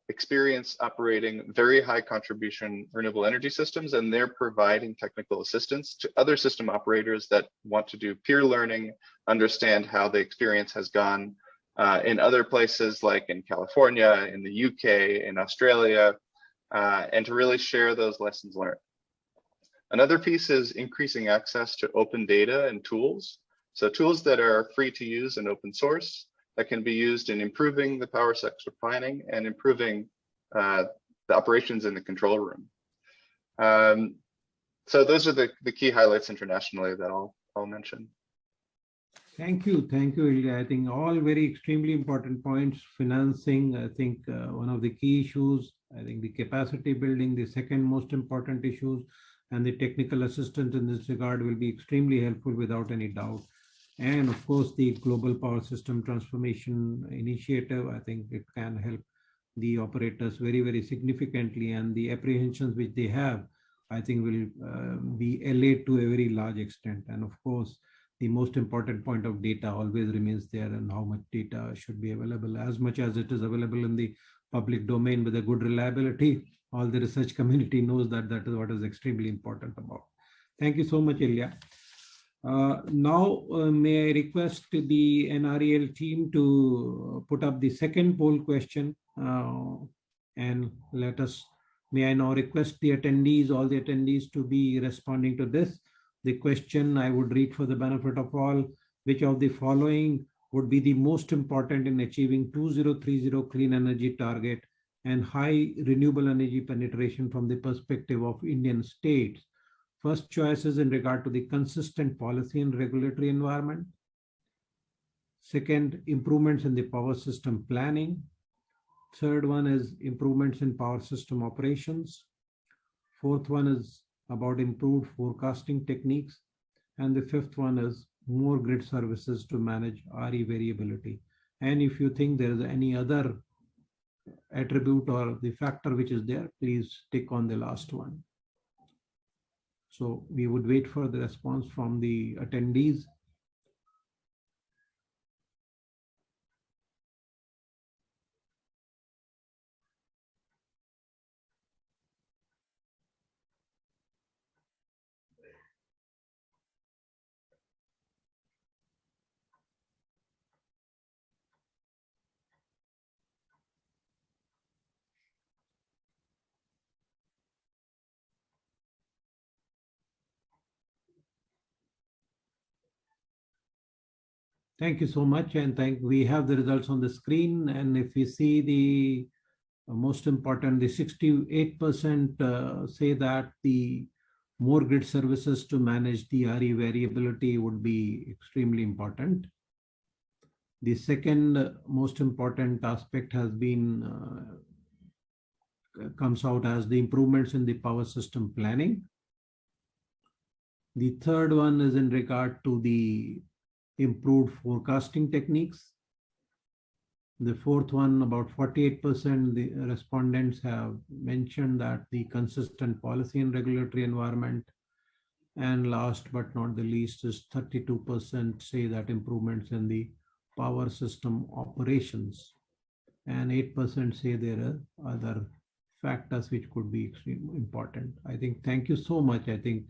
experience operating very high contribution renewable energy systems, and they're providing technical assistance to other system operators that want to do peer learning, understand how the experience has gone in other places like in California, in the UK, in Australia, and to really share those lessons learned. Another piece is increasing access to open data and tools. So tools that are free to use and open source that can be used in improving the power sector planning and improving the operations in the control room. So those are the key highlights internationally that I'll mention. Thank you, Ilya. I think all very extremely important points. Financing, I think one of the key issues. I think the capacity building, the second most important issues, and the technical assistance in this regard will be extremely helpful without any doubt. And of course, the Global Power System Transformation Initiative, I think it can help the operators very, very significantly. And the apprehensions which they have, I think will be allayed to a very large extent. And of course, the most important point of data always remains there, and how much data should be available. As much as it is available in the public domain with a good reliability, all the research community knows that that is what is extremely important about. Thank you so much, Ilya. Now, may I request the NREL team to put up the second poll question, and may I now request the attendees, all the attendees, to be responding to this. The question I would read for the benefit of all: which of the following would be the most important in achieving 2030 clean energy target and high renewable energy penetration from the perspective of Indian states? First choice is in regard to the consistent policy and regulatory environment. Second, improvements in the power system planning. Third one is improvements in power system operations. Fourth one is about improved forecasting techniques. And the fifth one is more grid services to manage RE variability. And if you think there is any other attribute or the factor which is there, please tick on the last one. So we would wait for the response from the attendees. Thank you so much, and we have the results on the screen. And if we see the most important, the 68% say that the more grid services to manage the RE variability would be extremely important. The second most important aspect has been comes out as the improvements in the power system planning. The third one is in regard to the improved forecasting techniques. The fourth one, about 48% the respondents have mentioned that the consistent policy and regulatory environment. And last but not the least is 32% say that improvements in the power system operations. And 8% say there are other factors which could be extremely important. I think, thank you so much. I think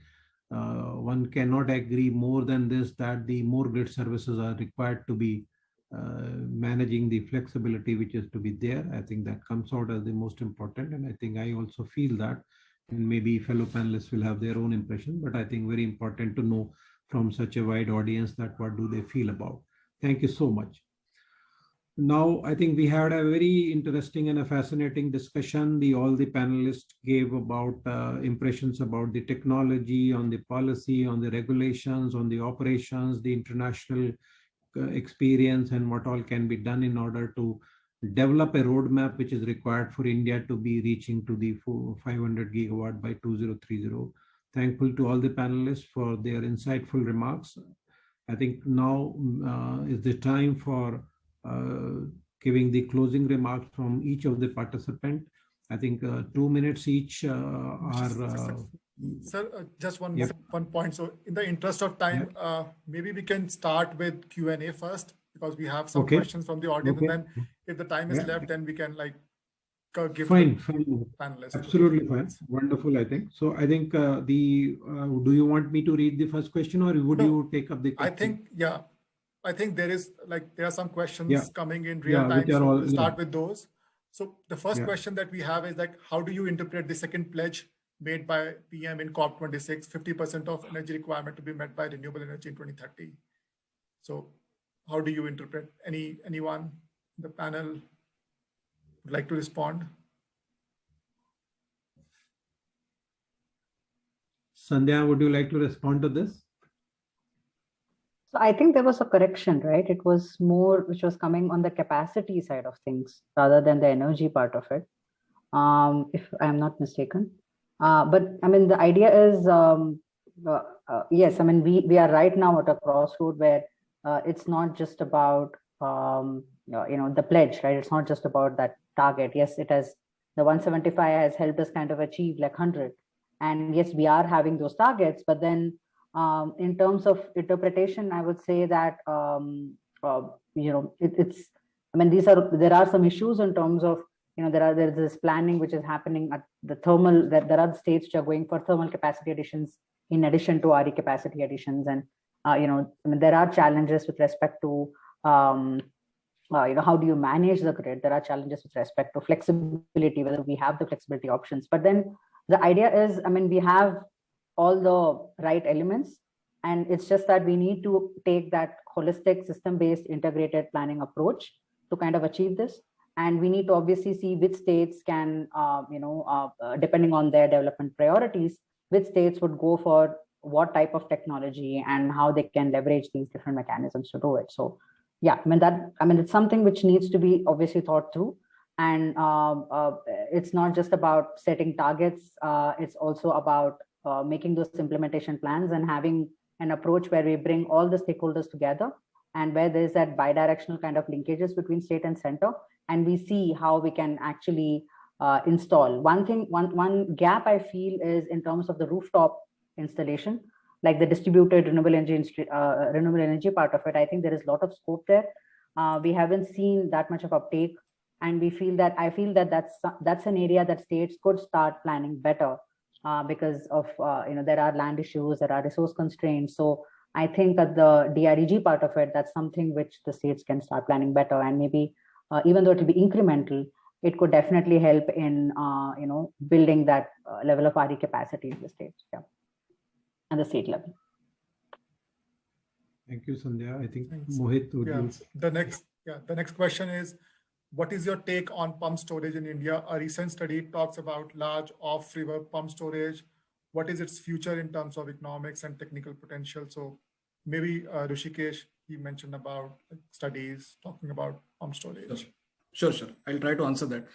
one cannot agree more than this, that the more grid services are required to be managing the flexibility which is to be there. I think that comes out as the most important, and I think I also feel that, and maybe fellow panelists will have their own impression, but I think very important to know from such a wide audience that what do they feel about. Thank you so much. Now, I think we had a very interesting and a fascinating discussion. All the panelists gave about impressions about the technology, on the policy, on the regulations, on the operations, the international experience, and what all can be done in order to develop a roadmap which is required for India to be reaching to the 500 gigawatt by 2030. Thankful to all the panelists for their insightful remarks. I think now is the time for giving the closing remarks from each of the participants. I think 2 minutes each are... Sir, just one point. So in the interest of time, maybe we can start with Q&A first, because we have some questions from the audience. And then if the time is left, then we can give Fine, the fine. panelists? Absolutely fine. Wonderful, I think. So I think do you want me to read the first question or would No, you take up the I question? think, yeah, I think there are some questions Yeah. coming in real Yeah, time. which are So all, we'll start yeah. with those. So the first Yeah. question that we have is like, how do you interpret the second pledge made by PM in COP26, 50% of energy requirement to be met by renewable energy in 2030? So how do you interpret? Anyone in the panel would like to respond? Sandhya, would you like to respond to this? So I think there was a correction, right? It was more which was coming on the capacity side of things rather than the energy part of it, if I'm not mistaken. But I mean, the idea is, yes, I mean, we are right now at a crossroad where it's not just about, the pledge, right? It's not just about that target. Yes, it has, the 175 has helped us kind of achieve like 100. And yes, we are having those targets, but then in terms of interpretation, I would say that, it's, I mean, there are some issues in terms of, there's this planning which is happening at the thermal, that there are states which are going for thermal capacity additions in addition to RE capacity additions. And, I mean, there are challenges with respect to, how do you manage the grid? There are challenges with respect to flexibility, whether we have the flexibility options. But then the idea is, I mean, we have all the right elements, and it's just that we need to take that holistic system-based integrated planning approach to kind of achieve this. And we need to obviously see which states can, depending on their development priorities, which states would go for what type of technology and how they can leverage these different mechanisms to do it. So yeah, I mean, it's something which needs to be obviously thought through. And it's not just about setting targets. It's also about making those implementation plans and having an approach where we bring all the stakeholders together and where there's that bidirectional kind of linkages between state and center. And we see how we can actually install. One gap I feel is in terms of the rooftop installation, like the distributed renewable energy part of it. I think there is a lot of scope there. We haven't seen that much of uptake. And I feel that that's an area that states could start planning better because of, there are land issues, there are resource constraints. So I think that the DREG part of it, that's something which the states can start planning better. And maybe even though it will be incremental, it could definitely help in, building that level of RE capacity in the states, yeah, at the state level. Thank you, Sandhya. I think Thanks. Mohit, would you? The next question is, what is your take on pump storage in India? A recent study talks about large off-river pump storage. What is its future in terms of economics and technical potential? So maybe Rishikesh, he mentioned about studies talking about pump storage. Sure. I'll try to answer that.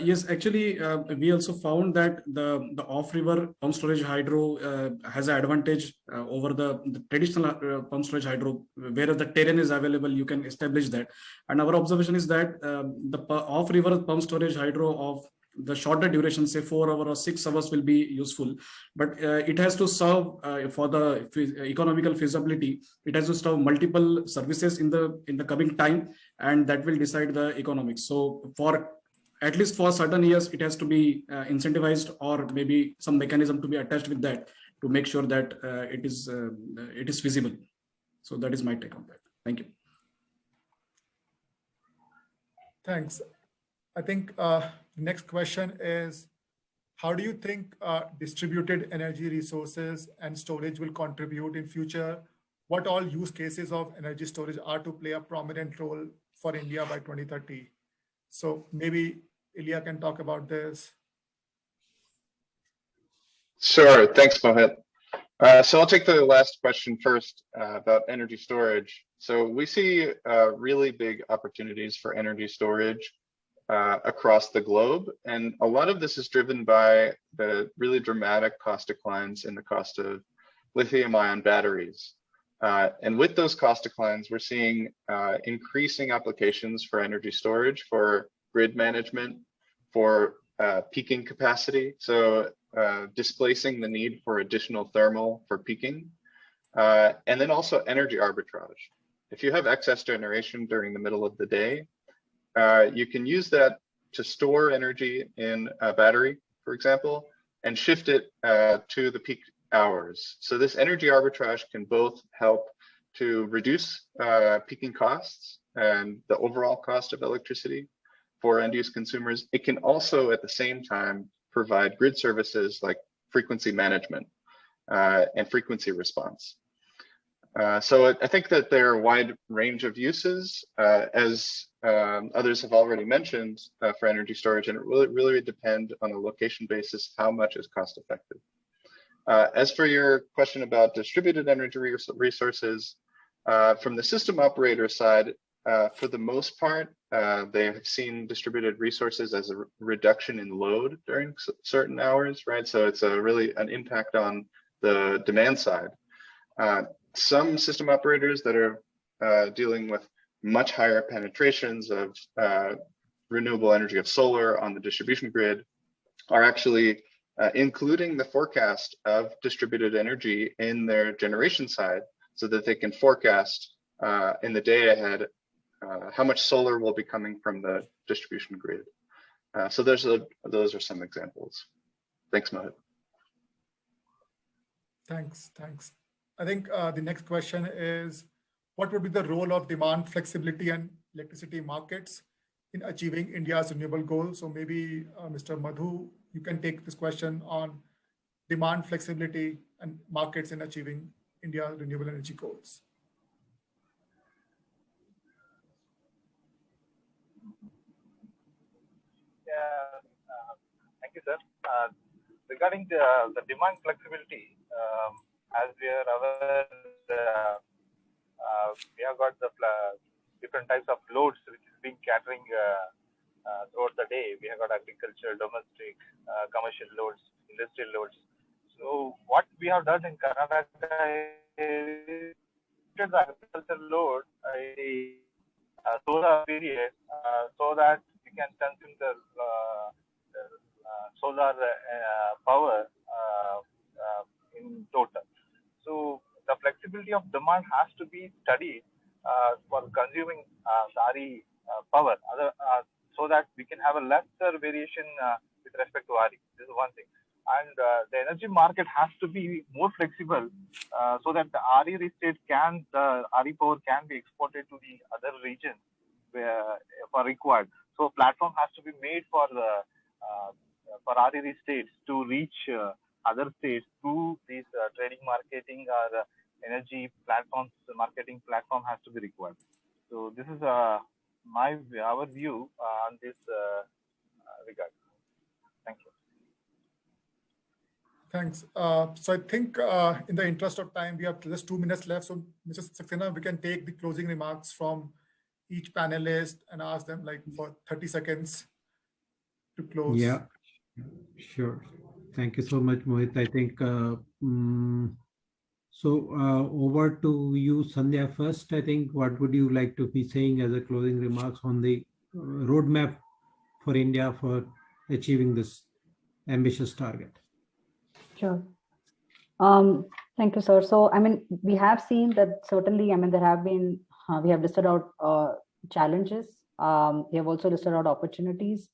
Yes, actually, we also found that the off-river pump storage hydro has an advantage over the traditional pump storage hydro. Wherever the terrain is available, you can establish that. And our observation is that the off-river pump storage hydro of the shorter duration, say 4 hours or 6 hours, will be useful, but it has to serve for the economical feasibility. It has to serve multiple services in the coming time, and that will decide the economics. So for at least for certain years, it has to be incentivized, or maybe some mechanism to be attached with that to make sure that it is feasible. So that is my take on that. Thank you. Thanks. I think next question is, how do you think distributed energy resources and storage will contribute in future? What all use cases of energy storage are to play a prominent role for India by 2030? So maybe Ilya can talk about this. Sure, thanks, Mohit. So I'll take the last question first about energy storage. So we see really big opportunities for energy storage across the globe. And a lot of this is driven by the really dramatic cost declines in the cost of lithium-ion batteries. And with those cost declines, we're seeing increasing applications for energy storage, for grid management, for peaking capacity. So displacing the need for additional thermal for peaking. And then also energy arbitrage. If you have excess generation during the middle of the day, you can use that to store energy in a battery, for example, and shift it to the peak hours. So this energy arbitrage can both help to reduce peaking costs and the overall cost of electricity for end-use consumers. It can also, at the same time, provide grid services like frequency management and frequency response. So I think that there are a wide range of uses, as others have already mentioned, for energy storage, and it really depend on a location basis how much is cost effective. As for your question about distributed energy resources, from the system operator side, for the most part, they have seen distributed resources as a reduction in load during certain hours, right? So it's really an impact on the demand side. Some system operators that are dealing with much higher penetrations of renewable energy of solar on the distribution grid are actually including the forecast of distributed energy in their generation side so that they can forecast in the day ahead how much solar will be coming from the distribution grid. So those are some examples. Thanks, Mohit. Thanks. I think the next question is, what would be the role of demand flexibility and electricity markets in achieving India's renewable goals? So maybe Mr. Madhu, you can take this question on demand flexibility and markets in achieving India's renewable energy goals. Yeah, thank you, sir. Regarding the demand flexibility, as we are aware, we have got the different types of loads which is being catering throughout the day. We have got agriculture, domestic, commercial loads, industrial loads. So what we have done in Karnataka is the agricultural load solar period so that we can consume the solar power in total. So the flexibility of demand has to be studied for consuming the RE power, so that we can have a lesser variation with respect to RE. This is one thing. And the energy market has to be more flexible so that the RE restate the RE power can be exported to the other regions where for required. So platform has to be made for the for RE states to reach other states through these trading, marketing, or energy platforms. The marketing platform has to be required. So this is our view on this regard. Thank you. Thanks. So I think in the interest of time, we have just 2 minutes left. So Mr. Saxena, we can take the closing remarks from each panelist and ask them like for 30 seconds to close. Yeah, sure. Thank you so much, Mohit. I think over to you, Sandhya, first. I think what would you like to be saying as a closing remarks on the roadmap for India for achieving this ambitious target? Sure. Thank you, sir. So, I mean, we have seen that certainly, I mean, there have been, we have listed out challenges. We have also listed out opportunities.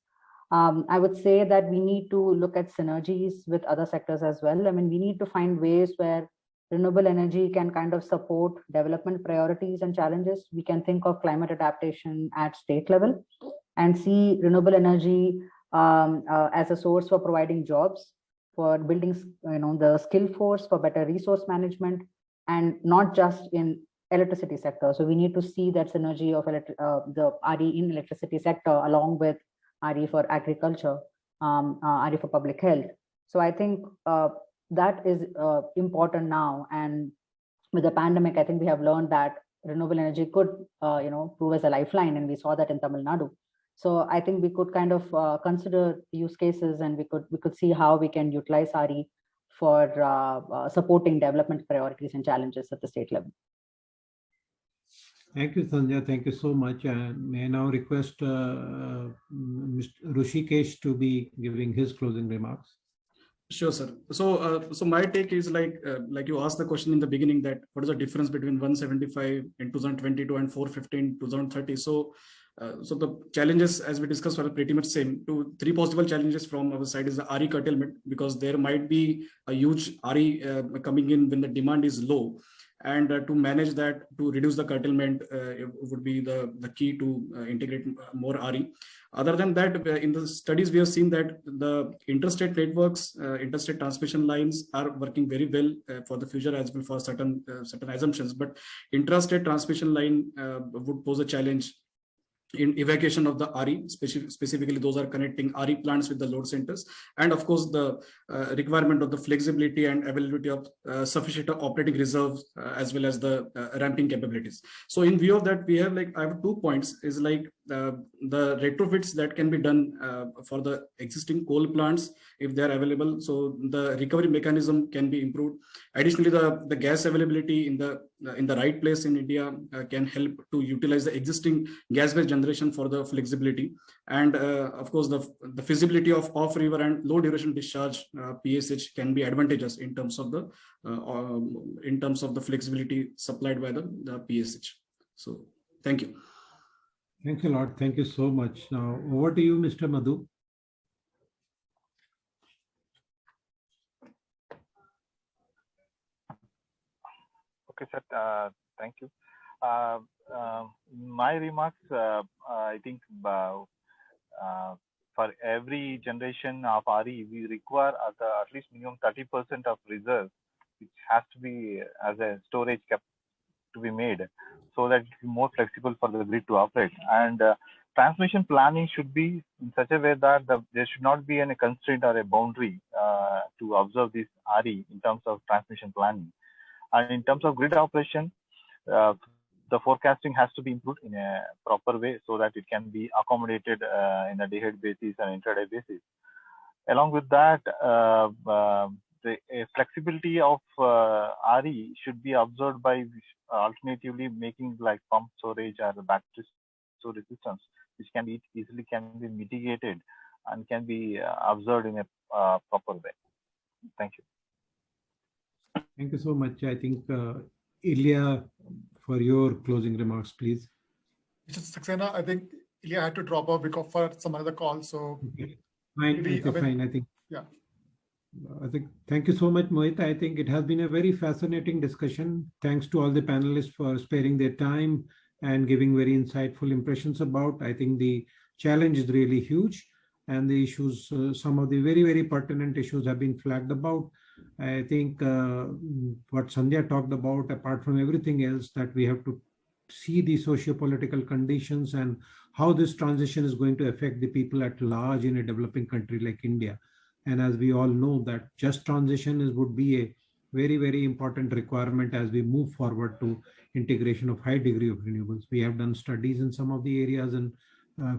I would say that we need to look at synergies with other sectors as well. I mean, we need to find ways where renewable energy can kind of support development priorities and challenges. We can think of climate adaptation at state level and see renewable energy as a source for providing jobs, for building, the skill force, for better resource management, and not just in electricity sector. So we need to see that synergy of the RE in electricity sector along with RE for agriculture, RE for public health. So I think that is important now. And with the pandemic, I think we have learned that renewable energy could, prove as a lifeline, and we saw that in Tamil Nadu. So I think we could kind of consider use cases, and we could see how we can utilize RE for supporting development priorities and challenges at the state level. Thank you, Sandhya. Thank you so much. And may I now request Mr. Rushikesh to be giving his closing remarks. Sure, sir. So my take is like you asked the question in the beginning, that what is the difference between 175 in 2022 and 450 in 2030. So So the challenges, as we discussed, are pretty much same. Three possible challenges from our side is the RE curtailment, because there might be a huge RE coming in when the demand is low. And to manage that, to reduce the curtailment would be the key to integrate more RE. Other than that, in the studies, we have seen that the interstate networks, interstate transmission lines are working very well for the future as well for certain assumptions. But intrastate transmission line would pose a challenge in evacuation of the RE, specifically those are connecting RE plants with the load centers, and of course the requirement of the flexibility and availability of sufficient operating reserves as well as the ramping capabilities. So in view of that, we have I have 2 points is the retrofits that can be done for the existing coal plants if they are available. So the recovery mechanism can be improved. Additionally, the gas availability in the right place in India can help to utilize the existing gas-based generation for the flexibility. And of course, the feasibility of off-river and low-duration discharge PSH can be advantageous in terms of the flexibility supplied by the PSH. So thank you. Thanks a lot. Thank you so much. Now over to you, Mr. Madhu. Okay, sir. Thank you. My remarks, I think for every generation of RE, we require at least minimum 30% of reserve, which has to be as a storage cap to be made, so that it's more flexible for the grid to operate. And transmission planning should be in such a way that there should not be any constraint or a boundary to observe this RE in terms of transmission planning. And in terms of grid operation, the forecasting has to be improved in a proper way so that it can be accommodated in a day-ahead basis and intraday basis. Along with that, the flexibility of RE should be observed by alternatively making like pump storage or battery storage systems, which can be easily be mitigated and can be observed in a proper way. Thank you. Thank you so much. I think Ilya, for your closing remarks, please. Mr. Saxena, I think Ilya had to drop off because for some other call. So okay. Fine. I think. Yeah. I think thank you so much, Mohit. I think it has been a very fascinating discussion. Thanks to all the panelists for sparing their time and giving very insightful impressions about. I think the challenge is really huge, and the issues, some of the very, very pertinent issues have been flagged about. I think what Sandhya talked about, apart from everything else, that we have to see the socio-political conditions and how this transition is going to affect the people at large in a developing country like India. And as we all know, that just transition would be a very, very important requirement as we move forward to integration of high degree of renewables. We have done studies in some of the areas and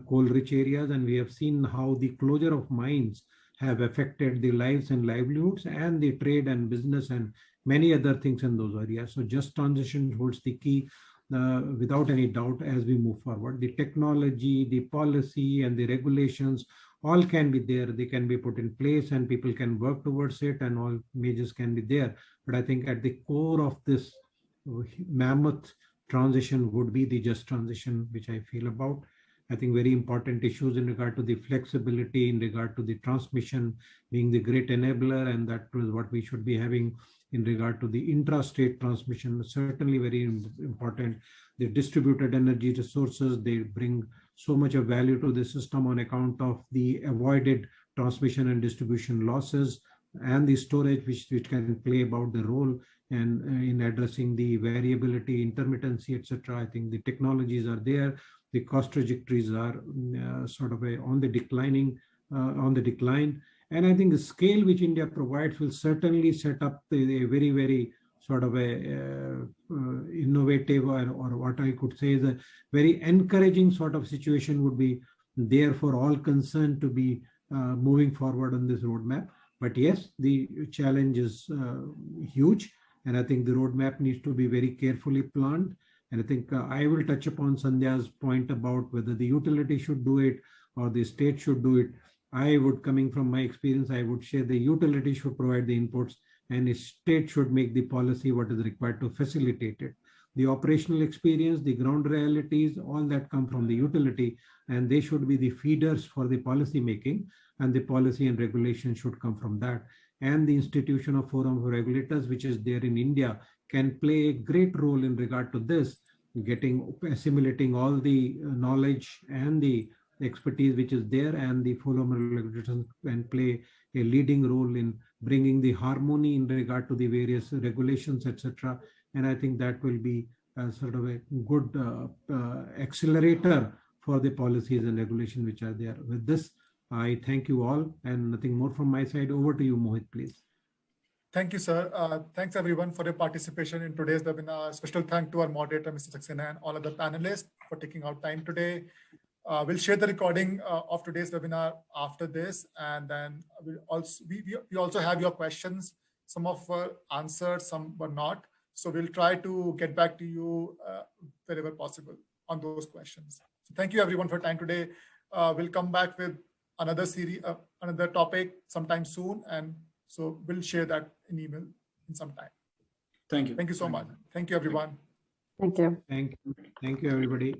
coal-rich areas, and we have seen how the closure of mines have affected the lives and livelihoods and the trade and business and many other things in those areas. So just transition holds the key without any doubt as we move forward. The technology, the policy and the regulations all can be there. They can be put in place and people can work towards it and all measures can be there. But I think at the core of this mammoth transition would be the just transition, which I feel about. I think very important issues in regard to the flexibility, in regard to the transmission being the great enabler, and that is what we should be having in regard to the intrastate transmission, certainly very important. The distributed energy resources, they bring so much of value to the system on account of the avoided transmission and distribution losses, and the storage which can play about the role and in addressing the variability, intermittency, etc. I think the technologies are there. The cost trajectories are sort of on the decline. And I think the scale which India provides will certainly set up a very, very sort of a innovative or what I could say is a very encouraging sort of situation would be there for all concerned to be moving forward on this roadmap. But yes, the challenge is huge. And I think the roadmap needs to be very carefully planned. And I think I will touch upon Sandhya's point about whether the utility should do it or the state should do it. I would, coming from my experience, I would say the utility should provide the inputs and the state should make the policy what is required to facilitate it. the operational experience, the ground realities, all that come from the utility, and they should be the feeders for the policy making, and the policy and regulation should come from that. And the institution of forum of regulators, which is there in India, can play a great role in regard to this, assimilating all the knowledge and the expertise which is there, and the forum of regulators can play a leading role in bringing the harmony in regard to the various regulations, etc. And I think that will be sort of a good accelerator for the policies and regulations which are there. With this, I thank you all, and nothing more from my side. Over to you, Mohit, please. Thank you, sir. Thanks everyone for your participation in today's webinar. Special thank to our moderator, Mr. Saxena, and all other panelists for taking out time today. We'll share the recording of today's webinar after this, and then we also have your questions. Some of were answered, some were not. So we'll try to get back to you wherever possible on those questions. So thank you everyone for your time today. We'll come back with another series, another topic sometime soon, and so we'll share that in email in some time. Thank you. Thank you so much. Thank you, everyone. Thank you. Thank you, everybody.